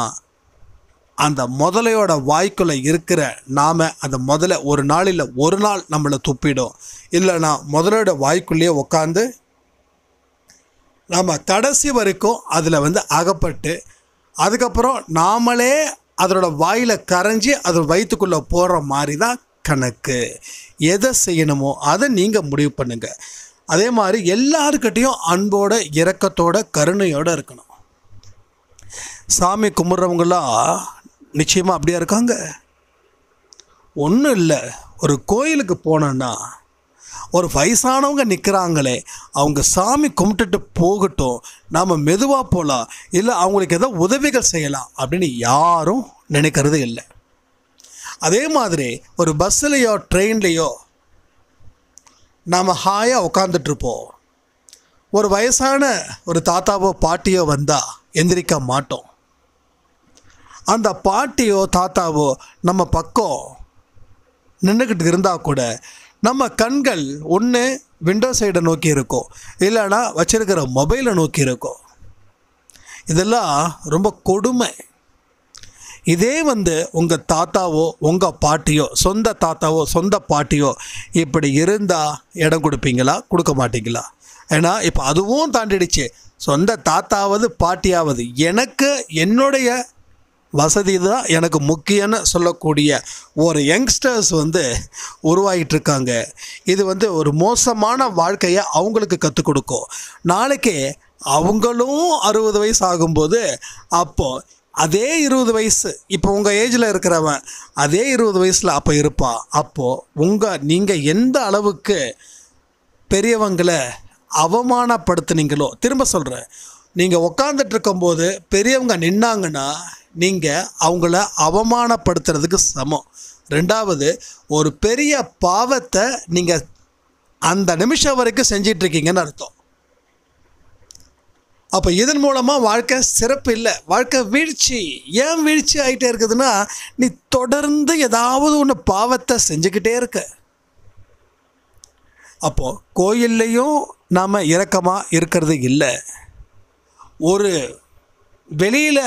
அந்த முதலையோட வாய்க்குள்ளே இருக்கிற நாம் அந்த முதல்ல ஒரு நாளில் ஒரு நாள் நம்மளை துப்பிடும். இல்லைனா முதலோட வாய்க்குள்ளேயே உட்காந்து நம்ம கடைசி வரைக்கும் அதில் அகப்பட்டு அதுக்கப்புறம் நாமளே அதோட வாயில் கரைஞ்சி அது வயிற்றுக்குள்ளே போகிற மாதிரி தான் கணக்கு. எதை செய்யணுமோ அதை நீங்கள் முடிவு பண்ணுங்கள். அதே மாதிரி எல்லாருக்கிட்டையும் அன்போட இரக்கத்தோட கருணையோடு இருக்கணும். சாமி கும்பிட்றவங்களாம் நிச்சயமாக அப்படியா இருக்காங்க? ஒன்றும் இல்லை. ஒரு கோயிலுக்கு போனோன்னா ஒரு வயசானவங்க நிற்கிறாங்களே, அவங்க சாமி கும்பிட்டுட்டு போகட்டும், நாம் மெதுவாக போகலாம், இல்லை அவங்களுக்கு ஏதோ உதவிகள் செய்யலாம் அப்படின்னு யாரும் நினைக்கிறது இல்லை. அதே மாதிரி ஒரு பஸ்ஸுலேயோ ட்ரெயின்லேயோ நாம் ஹாயாக உட்காந்துட்ருப்போம். ஒரு வயசான ஒரு தாத்தாவோ பாட்டியோ வந்தால் எந்திரிக்க மாட்டோம். அந்த பாட்டியோ தாத்தாவோ நம்ம பக்கம் நின்றுக்கிட்டு இருந்தால் கூட நம்ம கண்கள் ஒன்று விண்டோ சைடை நோக்கி இருக்கும், இல்லைன்னா வச்சிருக்கிற மொபைலை நோக்கி இருக்கும். இதெல்லாம் ரொம்ப கொடுமை. இதே உங்கள் தாத்தாவோ உங்கள் பாட்டியோ, சொந்த தாத்தாவோ சொந்த பாட்டியோ இப்படி இருந்தால் இடம் கொடுப்பீங்களா, கொடுக்க மாட்டீங்களா? ஏன்னா இப்போ அதுவும் தாண்டிடுச்சு. சொந்த தாத்தாவது பாட்டியாவது எனக்கு என்னுடைய வசதி தான் எனக்கு முக்கியம்னு சொல்லக்கூடிய ஒரு யங்ஸ்டர்ஸ் உருவாகிட்டுருக்காங்க. இது ஒரு மோசமான வாழ்க்கையை அவங்களுக்கு கற்றுக் கொடுக்கும். நாளைக்கு அவங்களும் 60 வயசு ஆகும்போது அப்போது அதே 20 வயசு, இப்போ உங்கள் ஏஜில் இருக்கிறவன் அதே 20 வயசில் அப்போ இருப்பான். அப்போது நீங்கள் எந்த அளவுக்கு பெரியவங்களை அவமானப்படுத்துனீங்களோ, திரும்ப சொல்கிறேன், நீங்கள் உக்காந்துட்டு இருக்கும்போது பெரியவங்க நின்னாங்கன்னா நீங்கள் அவங்கள அவமானப்படுத்துறதுக்கு சமம். ரெண்டாவது, ஒரு பெரிய பாவத்தை நீங்கள் அந்த நிமிஷம் வரைக்கும் செஞ்சிட்ருக்கீங்கன்னு அர்த்தம். அப்போ இதன் மூலமாக வாழ்க்கை சிறப்பு இல்லை, வாழ்க்கை வீழ்ச்சி. ஏன் வீழ்ச்சி ஆகிட்டே இருக்குதுன்னா, நீ தொடர்ந்து ஏதாவது ஒன்று பாவத்தை செஞ்சுக்கிட்டே இருக்க. அப்போது கோயில்லையும் நாம் இரக்கமாக இருக்கிறது இல்லை. ஒரு வெளியில்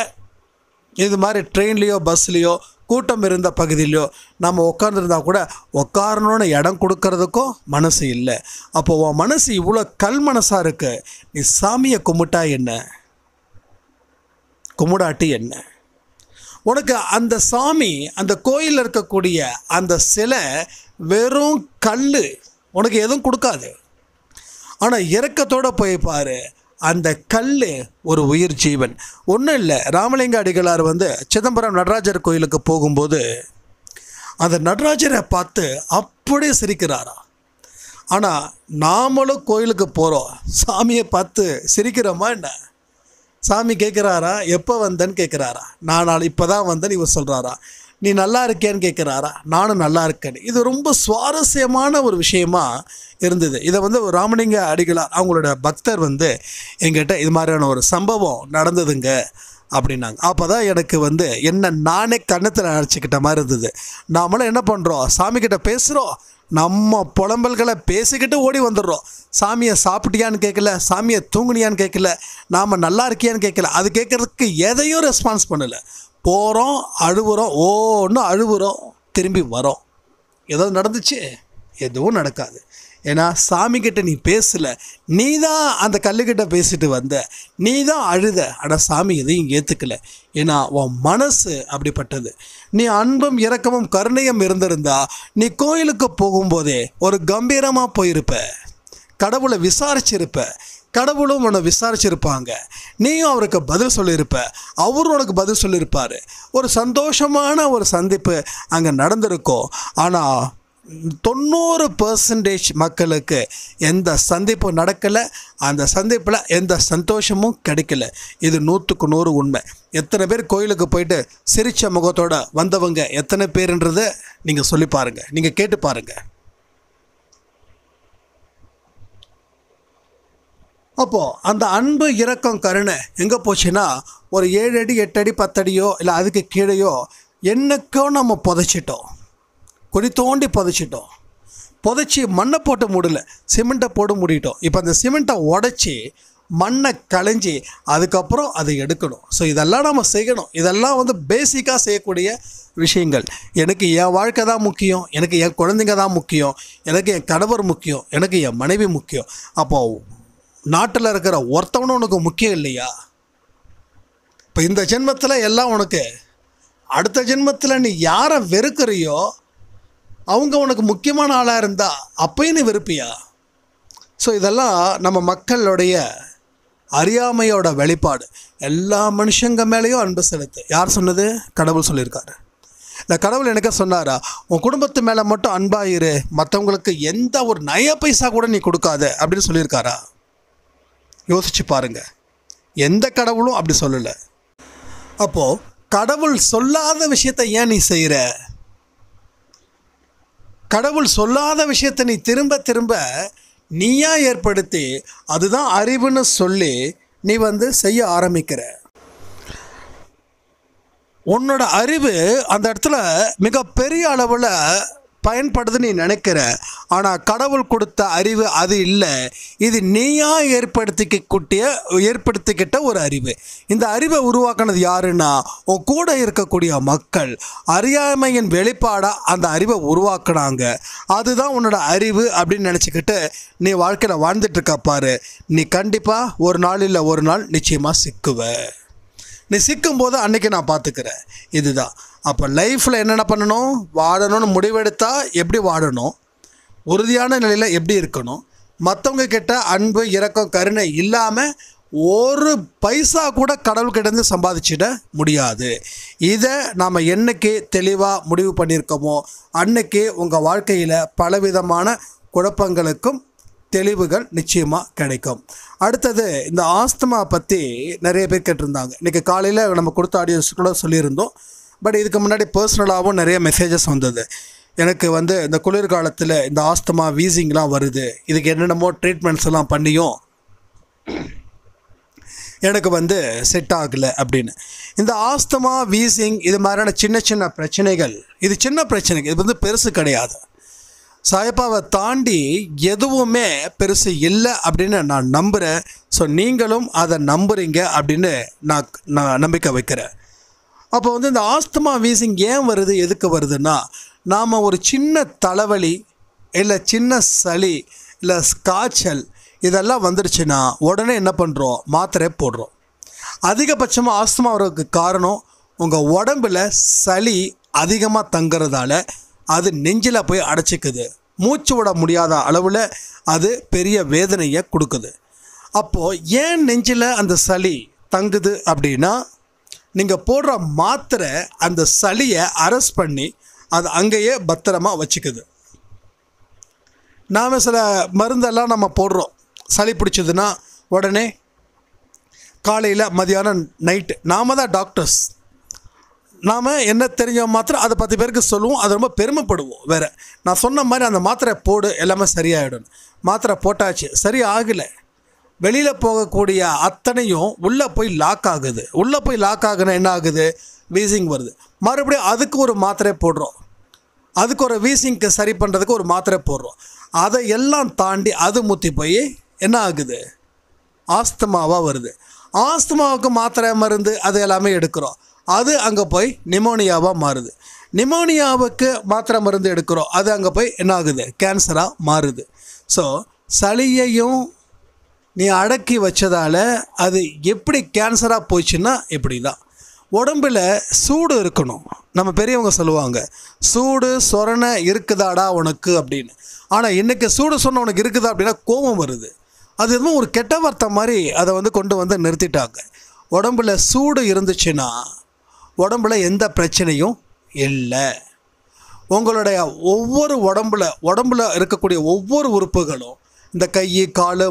இது மாதிரி ட்ரெயின்லேயோ பஸ்லேயோ கூட்டம் இருந்த பகுதியிலையோ நம்ம உட்காந்துருந்தா கூட உட்காரணுன்னு இடம் கொடுக்கறதுக்கும் மனசு இல்லை. அப்போது உன் மனசு இவ்வளோ கல் மனசாக இருக்கு, நீ சாமியை கும்பிட்டா என்ன, கும்பிடாட்டி என்ன? உனக்கு அந்த சாமி, அந்த கோயிலில் இருக்கக்கூடிய அந்த சிலை வெறும் கல், உனக்கு எதுவும் கொடுக்காது. ஆனால் இரக்கத்தோடு போய் பாரு, அந்த கல் ஒரு உயிர் ஜீவன். ஒன்றும் இல்லை, ராமலிங்க அடிகளார் சிதம்பரம் நடராஜர் கோயிலுக்கு போகும்போது அந்த நடராஜரை பார்த்து அப்படியே சிரிக்கிறாரா. ஆனால் நாமளும் கோயிலுக்கு போகிறோம், சாமியை பார்த்து சிரிக்கிறோமா என்ன? சாமி கேட்குறாரா, எப்போ வந்தேன்னு கேட்குறாரா? நான் இப்போ தான் வந்தேன்னு இவர் சொல்கிறாரா? நீ நல்லா இருக்கேன்னு கேட்குறாரா? நானும் நல்லா இருக்கேன்னு. இது ரொம்ப சுவாரஸ்யமான ஒரு விஷயமா இருந்தது. இதை ஒரு ராமலிங்க அடிகளார் அவங்களோட பக்தர் எங்கிட்ட இது மாதிரியான ஒரு சம்பவம் நடந்ததுங்க அப்படின்னாங்க. அப்போ தான் எனக்கு என்ன நானே கன்னத்தில் அழைச்சிக்கிட்ட மாதிரி இருந்தது. நாமளும் என்ன பண்ணுறோம், சாமிக்கிட்ட பேசுகிறோம், நம்ம புலம்பல்களை பேசிக்கிட்டு ஓடி வந்துடுறோம். சாமியை சாப்பிட்டியான்னு கேட்கல, சாமியை தூங்குனியான்னு கேட்கல, நாம் நல்லா இருக்கியான்னு கேட்கல. அது கேட்குறதுக்கு எதையும் ரெஸ்பான்ஸ் பண்ணலை. போகிறோம், அழுவுறோம், ஒன்று அழுவுறோம், திரும்பி வரோம். ஏதாவது நடந்துச்சு? எதுவும் நடக்காது. ஏன்னா சாமிக்கிட்ட நீ பேசலை, நீ தான் அந்த கல்லுக்கிட்ட பேசிட்டு வந்த, நீ தான் அழுத. ஆனால் சாமி எதையும் ஏற்றுக்கலை. ஏன்னா உன் மனசு அப்படிப்பட்டது. நீ அன்பும் இரக்கமும் கருணையும் இருந்திருந்தா நீ கோயிலுக்கு போகும்போதே ஒரு கம்பீரமாக போயிருப்ப, கடவுளை விசாரிச்சிருப்ப, கடவுளும் உன்னை விசாரிச்சிருப்பாங்க, நீயும் அவருக்கு பதில் சொல்லியிருப்ப, அவரும் உனக்கு பதில் சொல்லியிருப்பார். ஒரு சந்தோஷமான ஒரு சந்திப்பு அங்கே நடந்திருக்கும். ஆனால் 90% மக்களுக்கு எந்த சந்திப்பும் நடக்கலை, அந்த சந்திப்பில் எந்த சந்தோஷமும் கிடைக்கல. இது 100க்கு 100 உண்மை. எத்தனை பேர் கோயிலுக்கு போயிட்டு சிரித்த முகத்தோடு வந்தவங்க எத்தனை பேருன்றதை நீங்கள் சொல்லி பாருங்கள், நீங்கள் கேட்டு பாருங்கள். அப்போது அந்த அன்பு இரக்கம் கருணை எங்கே போச்சுன்னா, ஒரு 7 அடி 8 அடி 10 அடியோ இல்லை அதுக்கு கீழேயோ என்னைக்கோ நம்ம புதைச்சிட்டோம், குழி தோண்டி புதைச்சிட்டோம். புதைச்சி மண்ணை போட்டு மூடலை, சிமெண்ட்டை போட்டு மூடிட்டோம். இப்போ அந்த சிமெண்ட்டை உடச்சி மண்ணை களைஞ்சி அதுக்கப்புறம் அதை எடுக்கணும். ஸோ இதெல்லாம் நம்ம செய்யணும். இதெல்லாம் பேசிக்காக செய்யக்கூடிய விஷயங்கள். எனக்கு என் வாழ்க்கை தான் முக்கியம், எனக்கு என் குழந்தைங்க தான் முக்கியம், எனக்கு என் கணவர் முக்கியம், எனக்கு என் மனைவி முக்கியம். அப்போது நாட்டில் இருக்கிற ஒருத்தவனும் உனக்கு முக்கியம் இல்லையா? இப்போ இந்த ஜென்மத்தில் எல்லாம் உனக்கு, அடுத்த ஜென்மத்தில் நீ யாரை வெறுக்கிறியோ அவங்க உனக்கு முக்கியமான ஆளாக இருந்தால் அப்பயும் நீ வெறுப்பியா? ஸோ இதெல்லாம் நம்ம மக்களுடைய அறியாமையோட வெளிப்பாடு. எல்லா மனுஷங்க மேலேயும் அன்பு செலுத்து. யார் சொன்னது? கடவுள் சொல்லியிருக்காரு. இந்த கடவுள் எனக்கு சொன்னாரா, உன் குடும்பத்து மேலே மட்டும் அன்பாயிரு, மற்றவங்களுக்கு எந்த ஒரு நய பைசா கூட நீ கொடுக்காத அப்படின்னு சொல்லியிருக்காரா? யோசிச்சு பாருங்க. எந்த கடவுளும் அப்படி சொல்லலை. அப்போது கடவுள் சொல்லாத விஷயத்தை ஏன் நீ செய்கிற? கடவுள் சொல்லாத விஷயத்தை நீ திரும்ப திரும்ப நீயா ஏற்படுத்தி அதுதான் அறிவுன்னு சொல்லி நீ செய்ய ஆரம்பிக்கிற. உன்னோட அறிவு அந்த இடத்துல மிகப்பெரிய அளவில் பயன்படுது நீ நினைக்கிற. ஆனால் கடவுள் கொடுத்த அறிவு அது இல்லை. இது நீயா ஏற்படுத்திக்கிட்ட ஒரு அறிவு. இந்த அறிவை உருவாக்கினது யாருன்னா உன் கூட இருக்கக்கூடிய மக்கள். அறியாமையின் வெளிப்பாடாக அந்த அறிவை உருவாக்குனாங்க. அதுதான் உன்னோட அறிவு அப்படின்னு நினச்சிக்கிட்டு நீ வாழ்க்கையில் வாழ்ந்துட்டுருக்க பாரு. நீ கண்டிப்பாக ஒரு நாள் இல்லை ஒரு நாள் நிச்சயமாக சிக்குவ. நீ சிக்கும்போது அன்றைக்கி நான் பார்த்துக்கிறேன். இதுதான். அப்போ லைஃப்பில் என்னென்ன பண்ணணும், வாழணும்னு முடிவெடுத்தால் எப்படி வாழணும், உறுதியான நிலையில் எப்படி இருக்கணும், மற்றவங்க கிட்ட அன்பு இரக்கம் கருணை இல்லாமல் ஒரு பைசா கூட கடவுள்கிட்டேருந்து சம்பாதிச்சிட முடியாது. இதை நாம் என்றைக்கு தெளிவாக முடிவு பண்ணியிருக்கோமோ அன்றைக்கி உங்கள் வாழ்க்கையில் பலவிதமான குழப்பங்களுக்கும் தெளிவுகள் நிச்சயமாக கிடைக்கும். அடுத்தது, இந்த ஆஸ்துமா பற்றி நிறைய பேர் கேட்டிருந்தாங்க. இன்றைக்கி காலையில் நம்ம கொடுத்த ஆடியோஸ் கூட சொல்லியிருந்தோம். பட் இதுக்கு முன்னாடி பர்சனலாகவும் நிறைய மெசேஜஸ் வந்தது. எனக்கு வந்து இந்த குளிர்காலத்தில் இந்த ஆஸ்துமா வீசிங்லாம் வருது, இதுக்கு என்னென்னமோ ட்ரீட்மெண்ட்ஸ் எல்லாம் பண்ணியும் எனக்கு வந்து செட் ஆகலை அப்படின்னு. இந்த ஆஸ்துமா வீசிங் இது மாதிரியான சின்ன சின்ன பிரச்சனைகள், இது சின்ன பிரச்சனைகள், இது வந்து பெருசு கிடையாது. சாயப்பாவை தாண்டி எதுவுமே பெருசு இல்லை அப்படின்னு நான் நம்புகிறேன். ஸோ நீங்களும் அதை நம்புகிறீங்க அப்படின்னு நான் நம்பிக்கை வைக்கிறேன். அப்போ வந்து இந்த ஆஸ்துமா வீசிங் ஏன் வருது, எதுக்கு வருதுன்னா, நாம் ஒரு சின்ன தலைவலி இல்லை சின்ன சளி இல்லை காய்ச்சல் இதெல்லாம் வந்துடுச்சுன்னா உடனே என்ன பண்ணுறோம், மாத்திரை போடுறோம். அதிகபட்சமாக ஆஸ்துமா வரதுக்கு காரணம் உங்கள் உடம்பில் சளி அதிகமாக தங்குறதால அது நெஞ்சில் போய் அடைச்சிக்குது, மூச்சு விட முடியாத அளவில் அது பெரிய வேதனையை கொடுக்குது. அப்போது ஏன் நெஞ்சில் அந்த சளி தங்குது அப்படின்னா, நீங்கள் போடுற மாத்திரை அந்த சளியை அரெஸ்ட் பண்ணி அது அங்கேயே பத்திரமாக வச்சுக்குது. நாம் சில மருந்தெல்லாம் நம்ம போடுறோம், சளி பிடிச்சதுன்னா உடனே காலையில் மதியானம் நைட்டு நாம் தான் டாக்டர்ஸ். நாம் என்ன தெரிஞ்ச மாத்திரை அதை 10 பேருக்கு சொல்லுவோம், அது ரொம்ப பெருமைப்படுவோம். வேறு நான் சொன்ன மாதிரி அந்த மாத்திரை போடு எல்லாமே சரியாயிடும். மாத்திரை போட்டாச்சு, சரி ஆகலை, வெளியில் போகக்கூடிய அத்தனையும் உள்ளே போய் லாக் ஆகுது. உள்ளே போய் லாக் ஆகுனா என்ன ஆகுது, வீசிங் வருது. மறுபடியும் அதுக்கு ஒரு மாத்திரை போடுறோம், அதுக்கு ஒரு வீசிங்க்கு சரி பண்ணுறதுக்கு ஒரு மாத்திரை போடுறோம். அதை எல்லாம் தாண்டி அது முத்தி போய் என்ன ஆகுது, ஆஸ்துமாவாக வருது. ஆஸ்துமாவுக்கு மாத்திரை மருந்து அது எல்லாமே எடுக்கிறோம், அது அங்கே போய் நிமோனியாவாக மாறுது. நிமோனியாவுக்கு மாத்திரை மருந்து எடுக்கிறோம், அது அங்கே போய் என்ன ஆகுது, கேன்சராக மாறுது. ஸோ சளியையும் நீ அடக்கி வச்சதால் அது எப்படி கேன்சராக போச்சுன்னா இப்படி தான். உடம்பில் சூடு இருக்கணும். நம்ம பெரியவங்க சொல்லுவாங்க, சூடு சொரணை இருக்குதாடா உனக்கு அப்படின்னு. ஆனால் இன்றைக்கி சூடு சொன்ன உனக்கு இருக்குதா அப்படின்னா கோபம் வருது. அது எதுவும் ஒரு கெட்ட வார்த்தை மாதிரி அதை வந்து கொண்டு வந்து நிறுத்திட்டாங்க. உடம்பில் சூடு இருந்துச்சுன்னா உடம்பில் எந்த பிரச்சனையும் இல்லை. உங்களுடைய ஒவ்வொரு உடம்பில் இருக்கக்கூடிய ஒவ்வொரு உறுப்புகளும், இந்த கை கால்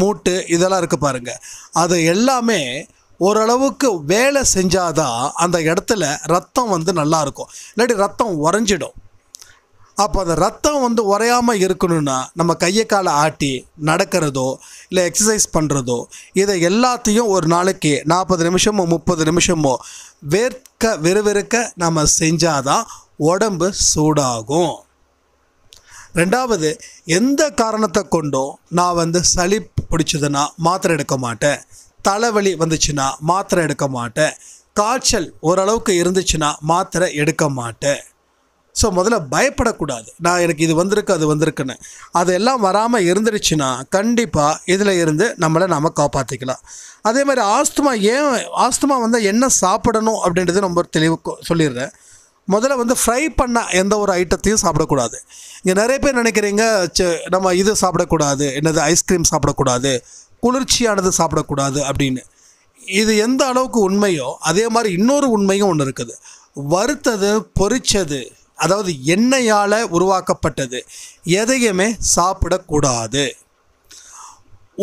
மூட்டு இதெல்லாம் இருக்குது பாருங்கள், அது எல்லாமே ஓரளவுக்கு வேலை செஞ்சாதான் அந்த இடத்துல ரத்தம் வந்து நல்லாயிருக்கும். இல்லாட்டி ரத்தம் உறைஞ்சிடும். அப்போ அந்த ரத்தம் வந்து உறையாமல் இருக்கணும்னா நம்ம கையை காலை ஆட்டி நடக்கிறதோ இல்லை எக்ஸசைஸ் பண்ணுறதோ இதை எல்லாத்தையும் ஒரு நாளைக்கு 40 நிமிஷமோ 30 நிமிஷமோ விறுவிறுக்க நம்ம செஞ்சாதான் உடம்பு சூடாகும். ரெண்டாவது, எந்த காரணத்தை கொண்டும் நான் வந்து சளி பிடிச்சதுன்னா மாத்திரை எடுக்க மாட்டேன், தலைவலி வந்துச்சுன்னா மாத்திரை எடுக்க மாட்டேன், காய்ச்சல் ஓரளவுக்கு இருந்துச்சுன்னா மாத்திரை எடுக்க மாட்டேன். ஸோ முதல்ல பயப்படக்கூடாது, நான் எனக்கு இது வந்திருக்கு அது வந்திருக்குன்னு. அதெல்லாம் வராமல் இருந்துருச்சுன்னா கண்டிப்பாக இதில் இருந்து நம்மளை நாம் காப்பாற்றிக்கலாம். அதே மாதிரி ஆஸ்துமா வந்து என்ன சாப்பிடணும் அப்படின்றது ரொம்ப தெளிவு சொல்லிடுறேன். முதல்ல வந்து ஃப்ரை பண்ண எந்த ஒரு ஐட்டத்தையும் சாப்பிடக்கூடாது. இங்கே நிறைய பேர் நினைக்கிறீங்க நம்ம இது சாப்பிடக்கூடாது, என்னது ஐஸ்கிரீம் சாப்பிடக்கூடாது, குளிர்ச்சியானது சாப்பிடக்கூடாது அப்படின்னு. இது எந்த அளவுக்கு உண்மையோ அதே மாதிரி இன்னொரு உண்மையும் ஒன்று இருக்குது. வறுத்தது பொரிச்சது, அதாவது எண்ணெயால் உருவாக்கப்பட்டது எதையுமே சாப்பிடக்கூடாது.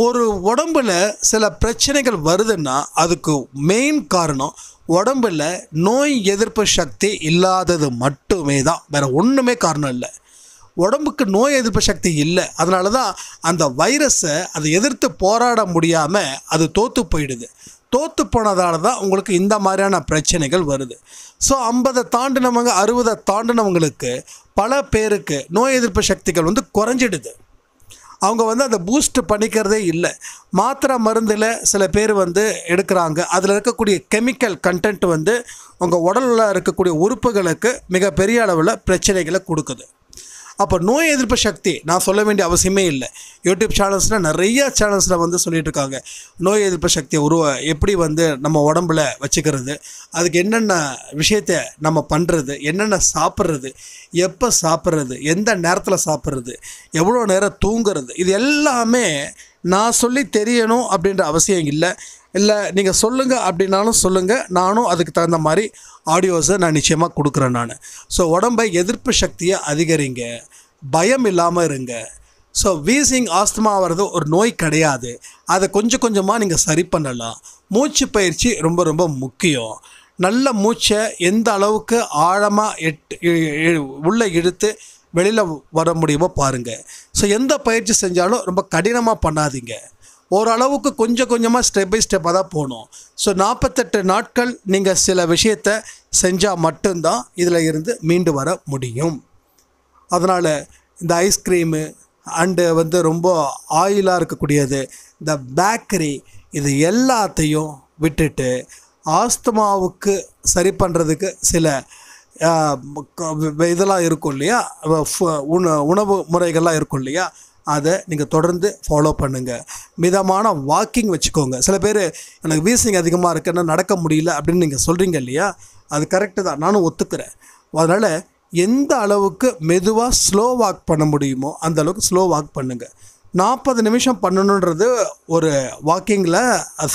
ஒரு உடம்பில் சில பிரச்சனைகள் வருதுன்னா அதுக்கு மெயின் காரணம் உடம்பில் நோய் எதிர்ப்பு சக்தி இல்லாதது மட்டுமே தான், வேறு ஒன்றுமே காரணம் இல்லை. உடம்புக்கு நோய் எதிர்ப்பு சக்தி இல்லை, அதனால தான் அந்த வைரஸை அதை எதிர்த்து போராட முடியாமல் அது தோற்று போயிடுது. தோற்று போனதால தான் உங்களுக்கு இந்த மாதிரியான பிரச்சனைகள் வருது. ஸோ 50 தாண்டினவங்க 60 தாண்டினவங்களுக்கு பல பேருக்கு நோய் எதிர்ப்பு சக்திகள் வந்து குறைஞ்சிடுது. அவங்க வந்து அதை பூஸ்ட் பண்ணிக்கிறதே இல்லை. மாத்திரை மருந்தில் சில பேர் வந்து எடுக்கிறாங்க, அதில் இருக்கக்கூடிய கெமிக்கல் கண்டென்ட் வந்து உங்கள் உடலில் இருக்கக்கூடிய உறுப்புகளுக்கு மிகப்பெரிய அளவில் பிரச்சனைகளை கொடுக்குது. அப்போ நோய் எதிர்ப்பு சக்தி நான் சொல்ல வேண்டிய அவசியமே இல்லை. யூடியூப் சேனல்ஸில் நிறைய சேனல்ஸில் வந்து சொல்லிகிட்டு இருக்காங்க நோய் எதிர்ப்பு சக்தியை எப்படி வந்து நம்ம உடம்பில் வச்சுக்கிறது, அதுக்கு என்னென்ன விஷயத்தை நம்ம பண்ணுறது, என்னென்ன சாப்பிட்றது, எப்போ சாப்பிட்றது, எந்த நேரத்தில் சாப்பிட்றது, எவ்வளோ நேரம் தூங்குறது, இது எல்லாமே நான் சொல்லி தெரியணும் அப்படின்ற அவசியம் இல்லை. நீங்கள் சொல்லுங்கள் அப்படின்னாலும் சொல்லுங்கள், நானும் அதுக்கு தகுந்த மாதிரி ஆடியோஸை நான் நிச்சயமாக கொடுக்குறேன் நான். ஸோ உடம்பை எதிர்ப்பு சக்தியை அதிகரிங்க, பயம் இல்லாமல் இருங்க. ஸோ வீசிங் ஆஸ்துமா வர்றது ஒரு நோய் கிடையாது, அதை கொஞ்சம் கொஞ்சமாக நீங்கள் சரி பண்ணலாம். மூச்சு பயிற்சி ரொம்ப ரொம்ப முக்கியம். நல்ல மூச்சை எந்த அளவுக்கு ஆழமாக உள்ளே இழுத்து வெளியில் வர முடியுமோ பாருங்கள். ஸோ எந்த பயிற்சி செஞ்சாலும் ரொம்ப கடினமாக பண்ணாதீங்க. ஓரளவுக்கு கொஞ்சம் கொஞ்சமாக ஸ்டெப் பை ஸ்டெப்பாக தான் போகணும். ஸோ 48 நாட்கள் நீங்கள் சில விஷயத்தை செஞ்சால் மட்டும்தான் இதில் இருந்து மீண்டு வர முடியும். அதனால் இந்த ஐஸ்கிரீமு அண்டு ரொம்ப ஆயிலாக இருக்கக்கூடியது, இந்த பேக்கரி, இது எல்லாத்தையும் விட்டுட்டு ஆஸ்துமாவுக்கு சரி பண்ணுறதுக்கு சில இதெல்லாம் இருக்கும் இல்லையா, உணவு முறைகள்லாம் இருக்கும் இல்லையா, அதை நீங்கள் தொடர்ந்து ஃபாலோ பண்ணுங்கள். மிதமான வாக்கிங் வச்சுக்கோங்க. சில பேர் எனக்கு வீசிங் அதிகமாக இருக்குன்னா நடக்க முடியல அப்படின்னு நீங்கள் சொல்கிறீங்க இல்லையா, அது கரெக்டு தான், நானும் ஒத்துக்கிறேன். அதனால் எந்த அளவுக்கு மெதுவாக ஸ்லோ வாக் பண்ண முடியுமோ அந்த அளவுக்கு ஸ்லோ வாக் பண்ணுங்கள். 40 நிமிஷம் பண்ணணுன்றது ஒரு வாக்கிங்கில்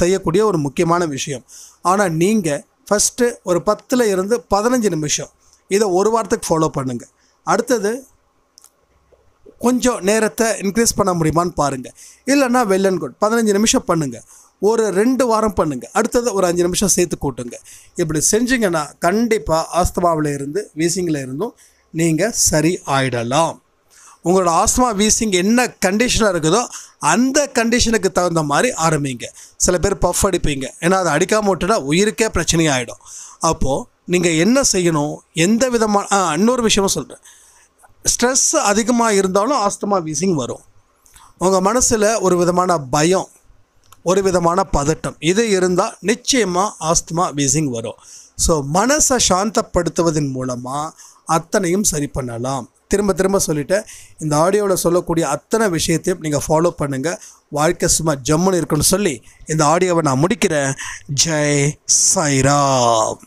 செய்யக்கூடிய ஒரு முக்கியமான விஷயம். ஆனால் நீங்கள் ஃபஸ்ட்டு ஒரு 10 இருந்து 15 நிமிஷம் இதை ஒரு வாரத்துக்கு ஃபாலோ பண்ணுங்கள். அடுத்தது கொஞ்சம் நேரத்தை இன்க்ரீஸ் பண்ண முடியுமான்னு பாருங்கள். இல்லைன்னா வெல் அண்ட் குட், 15 நிமிஷம் பண்ணுங்கள். ஒரு 2 வாரம் பண்ணுங்கள். அடுத்தது ஒரு 5 நிமிஷம் சேர்த்து கூட்டுங்க. இப்படி செஞ்சிங்கன்னா கண்டிப்பாக ஆஸ்துமாவில் இருந்து வீசிங்கில் இருந்தும் நீங்கள் சரி ஆகிடலாம். உங்களோட ஆஸ்துமா வீசிங் என்ன கண்டிஷனாக இருக்குதோ அந்த கண்டிஷனுக்கு தகுந்த மாதிரி ஆரம்பிங்க. சில பேர் பஃப் அடிப்பீங்க, ஏன்னா அதை அடிக்காமல் விட்டுட்டா உயிருக்கே பிரச்சனையாகிடும். அப்போது நீங்கள் என்ன செய்யணும், எந்த விதமான இன்னொரு விஷயமும் சொல்கிறேன், ஸ்ட்ரெஸ் அதிகமாக இருந்தாலும் ஆஸ்துமா வீசிங் வரும். உங்கள் மனசில் ஒரு விதமான பயம், ஒரு விதமான பதட்டம், இது இருந்தால் நிச்சயமாக ஆஸ்துமா வீசிங் வரும். ஸோ மனசை சாந்தப்படுத்துவதன் மூலமாக அத்தனையும் சரி பண்ணலாம். திரும்ப திரும்ப சொல்லிவிட்டேன், இந்த ஆடியோவில் சொல்லக்கூடிய அத்தனை விஷயத்தையும் நீங்கள் ஃபாலோ பண்ணுங்கள். வாழ்க்கை சும்மா ஜம்முன்னு இருக்குன்னு சொல்லி இந்த ஆடியோவை நான் முடிக்கிறேன். ஜெய் சாய்ராம்.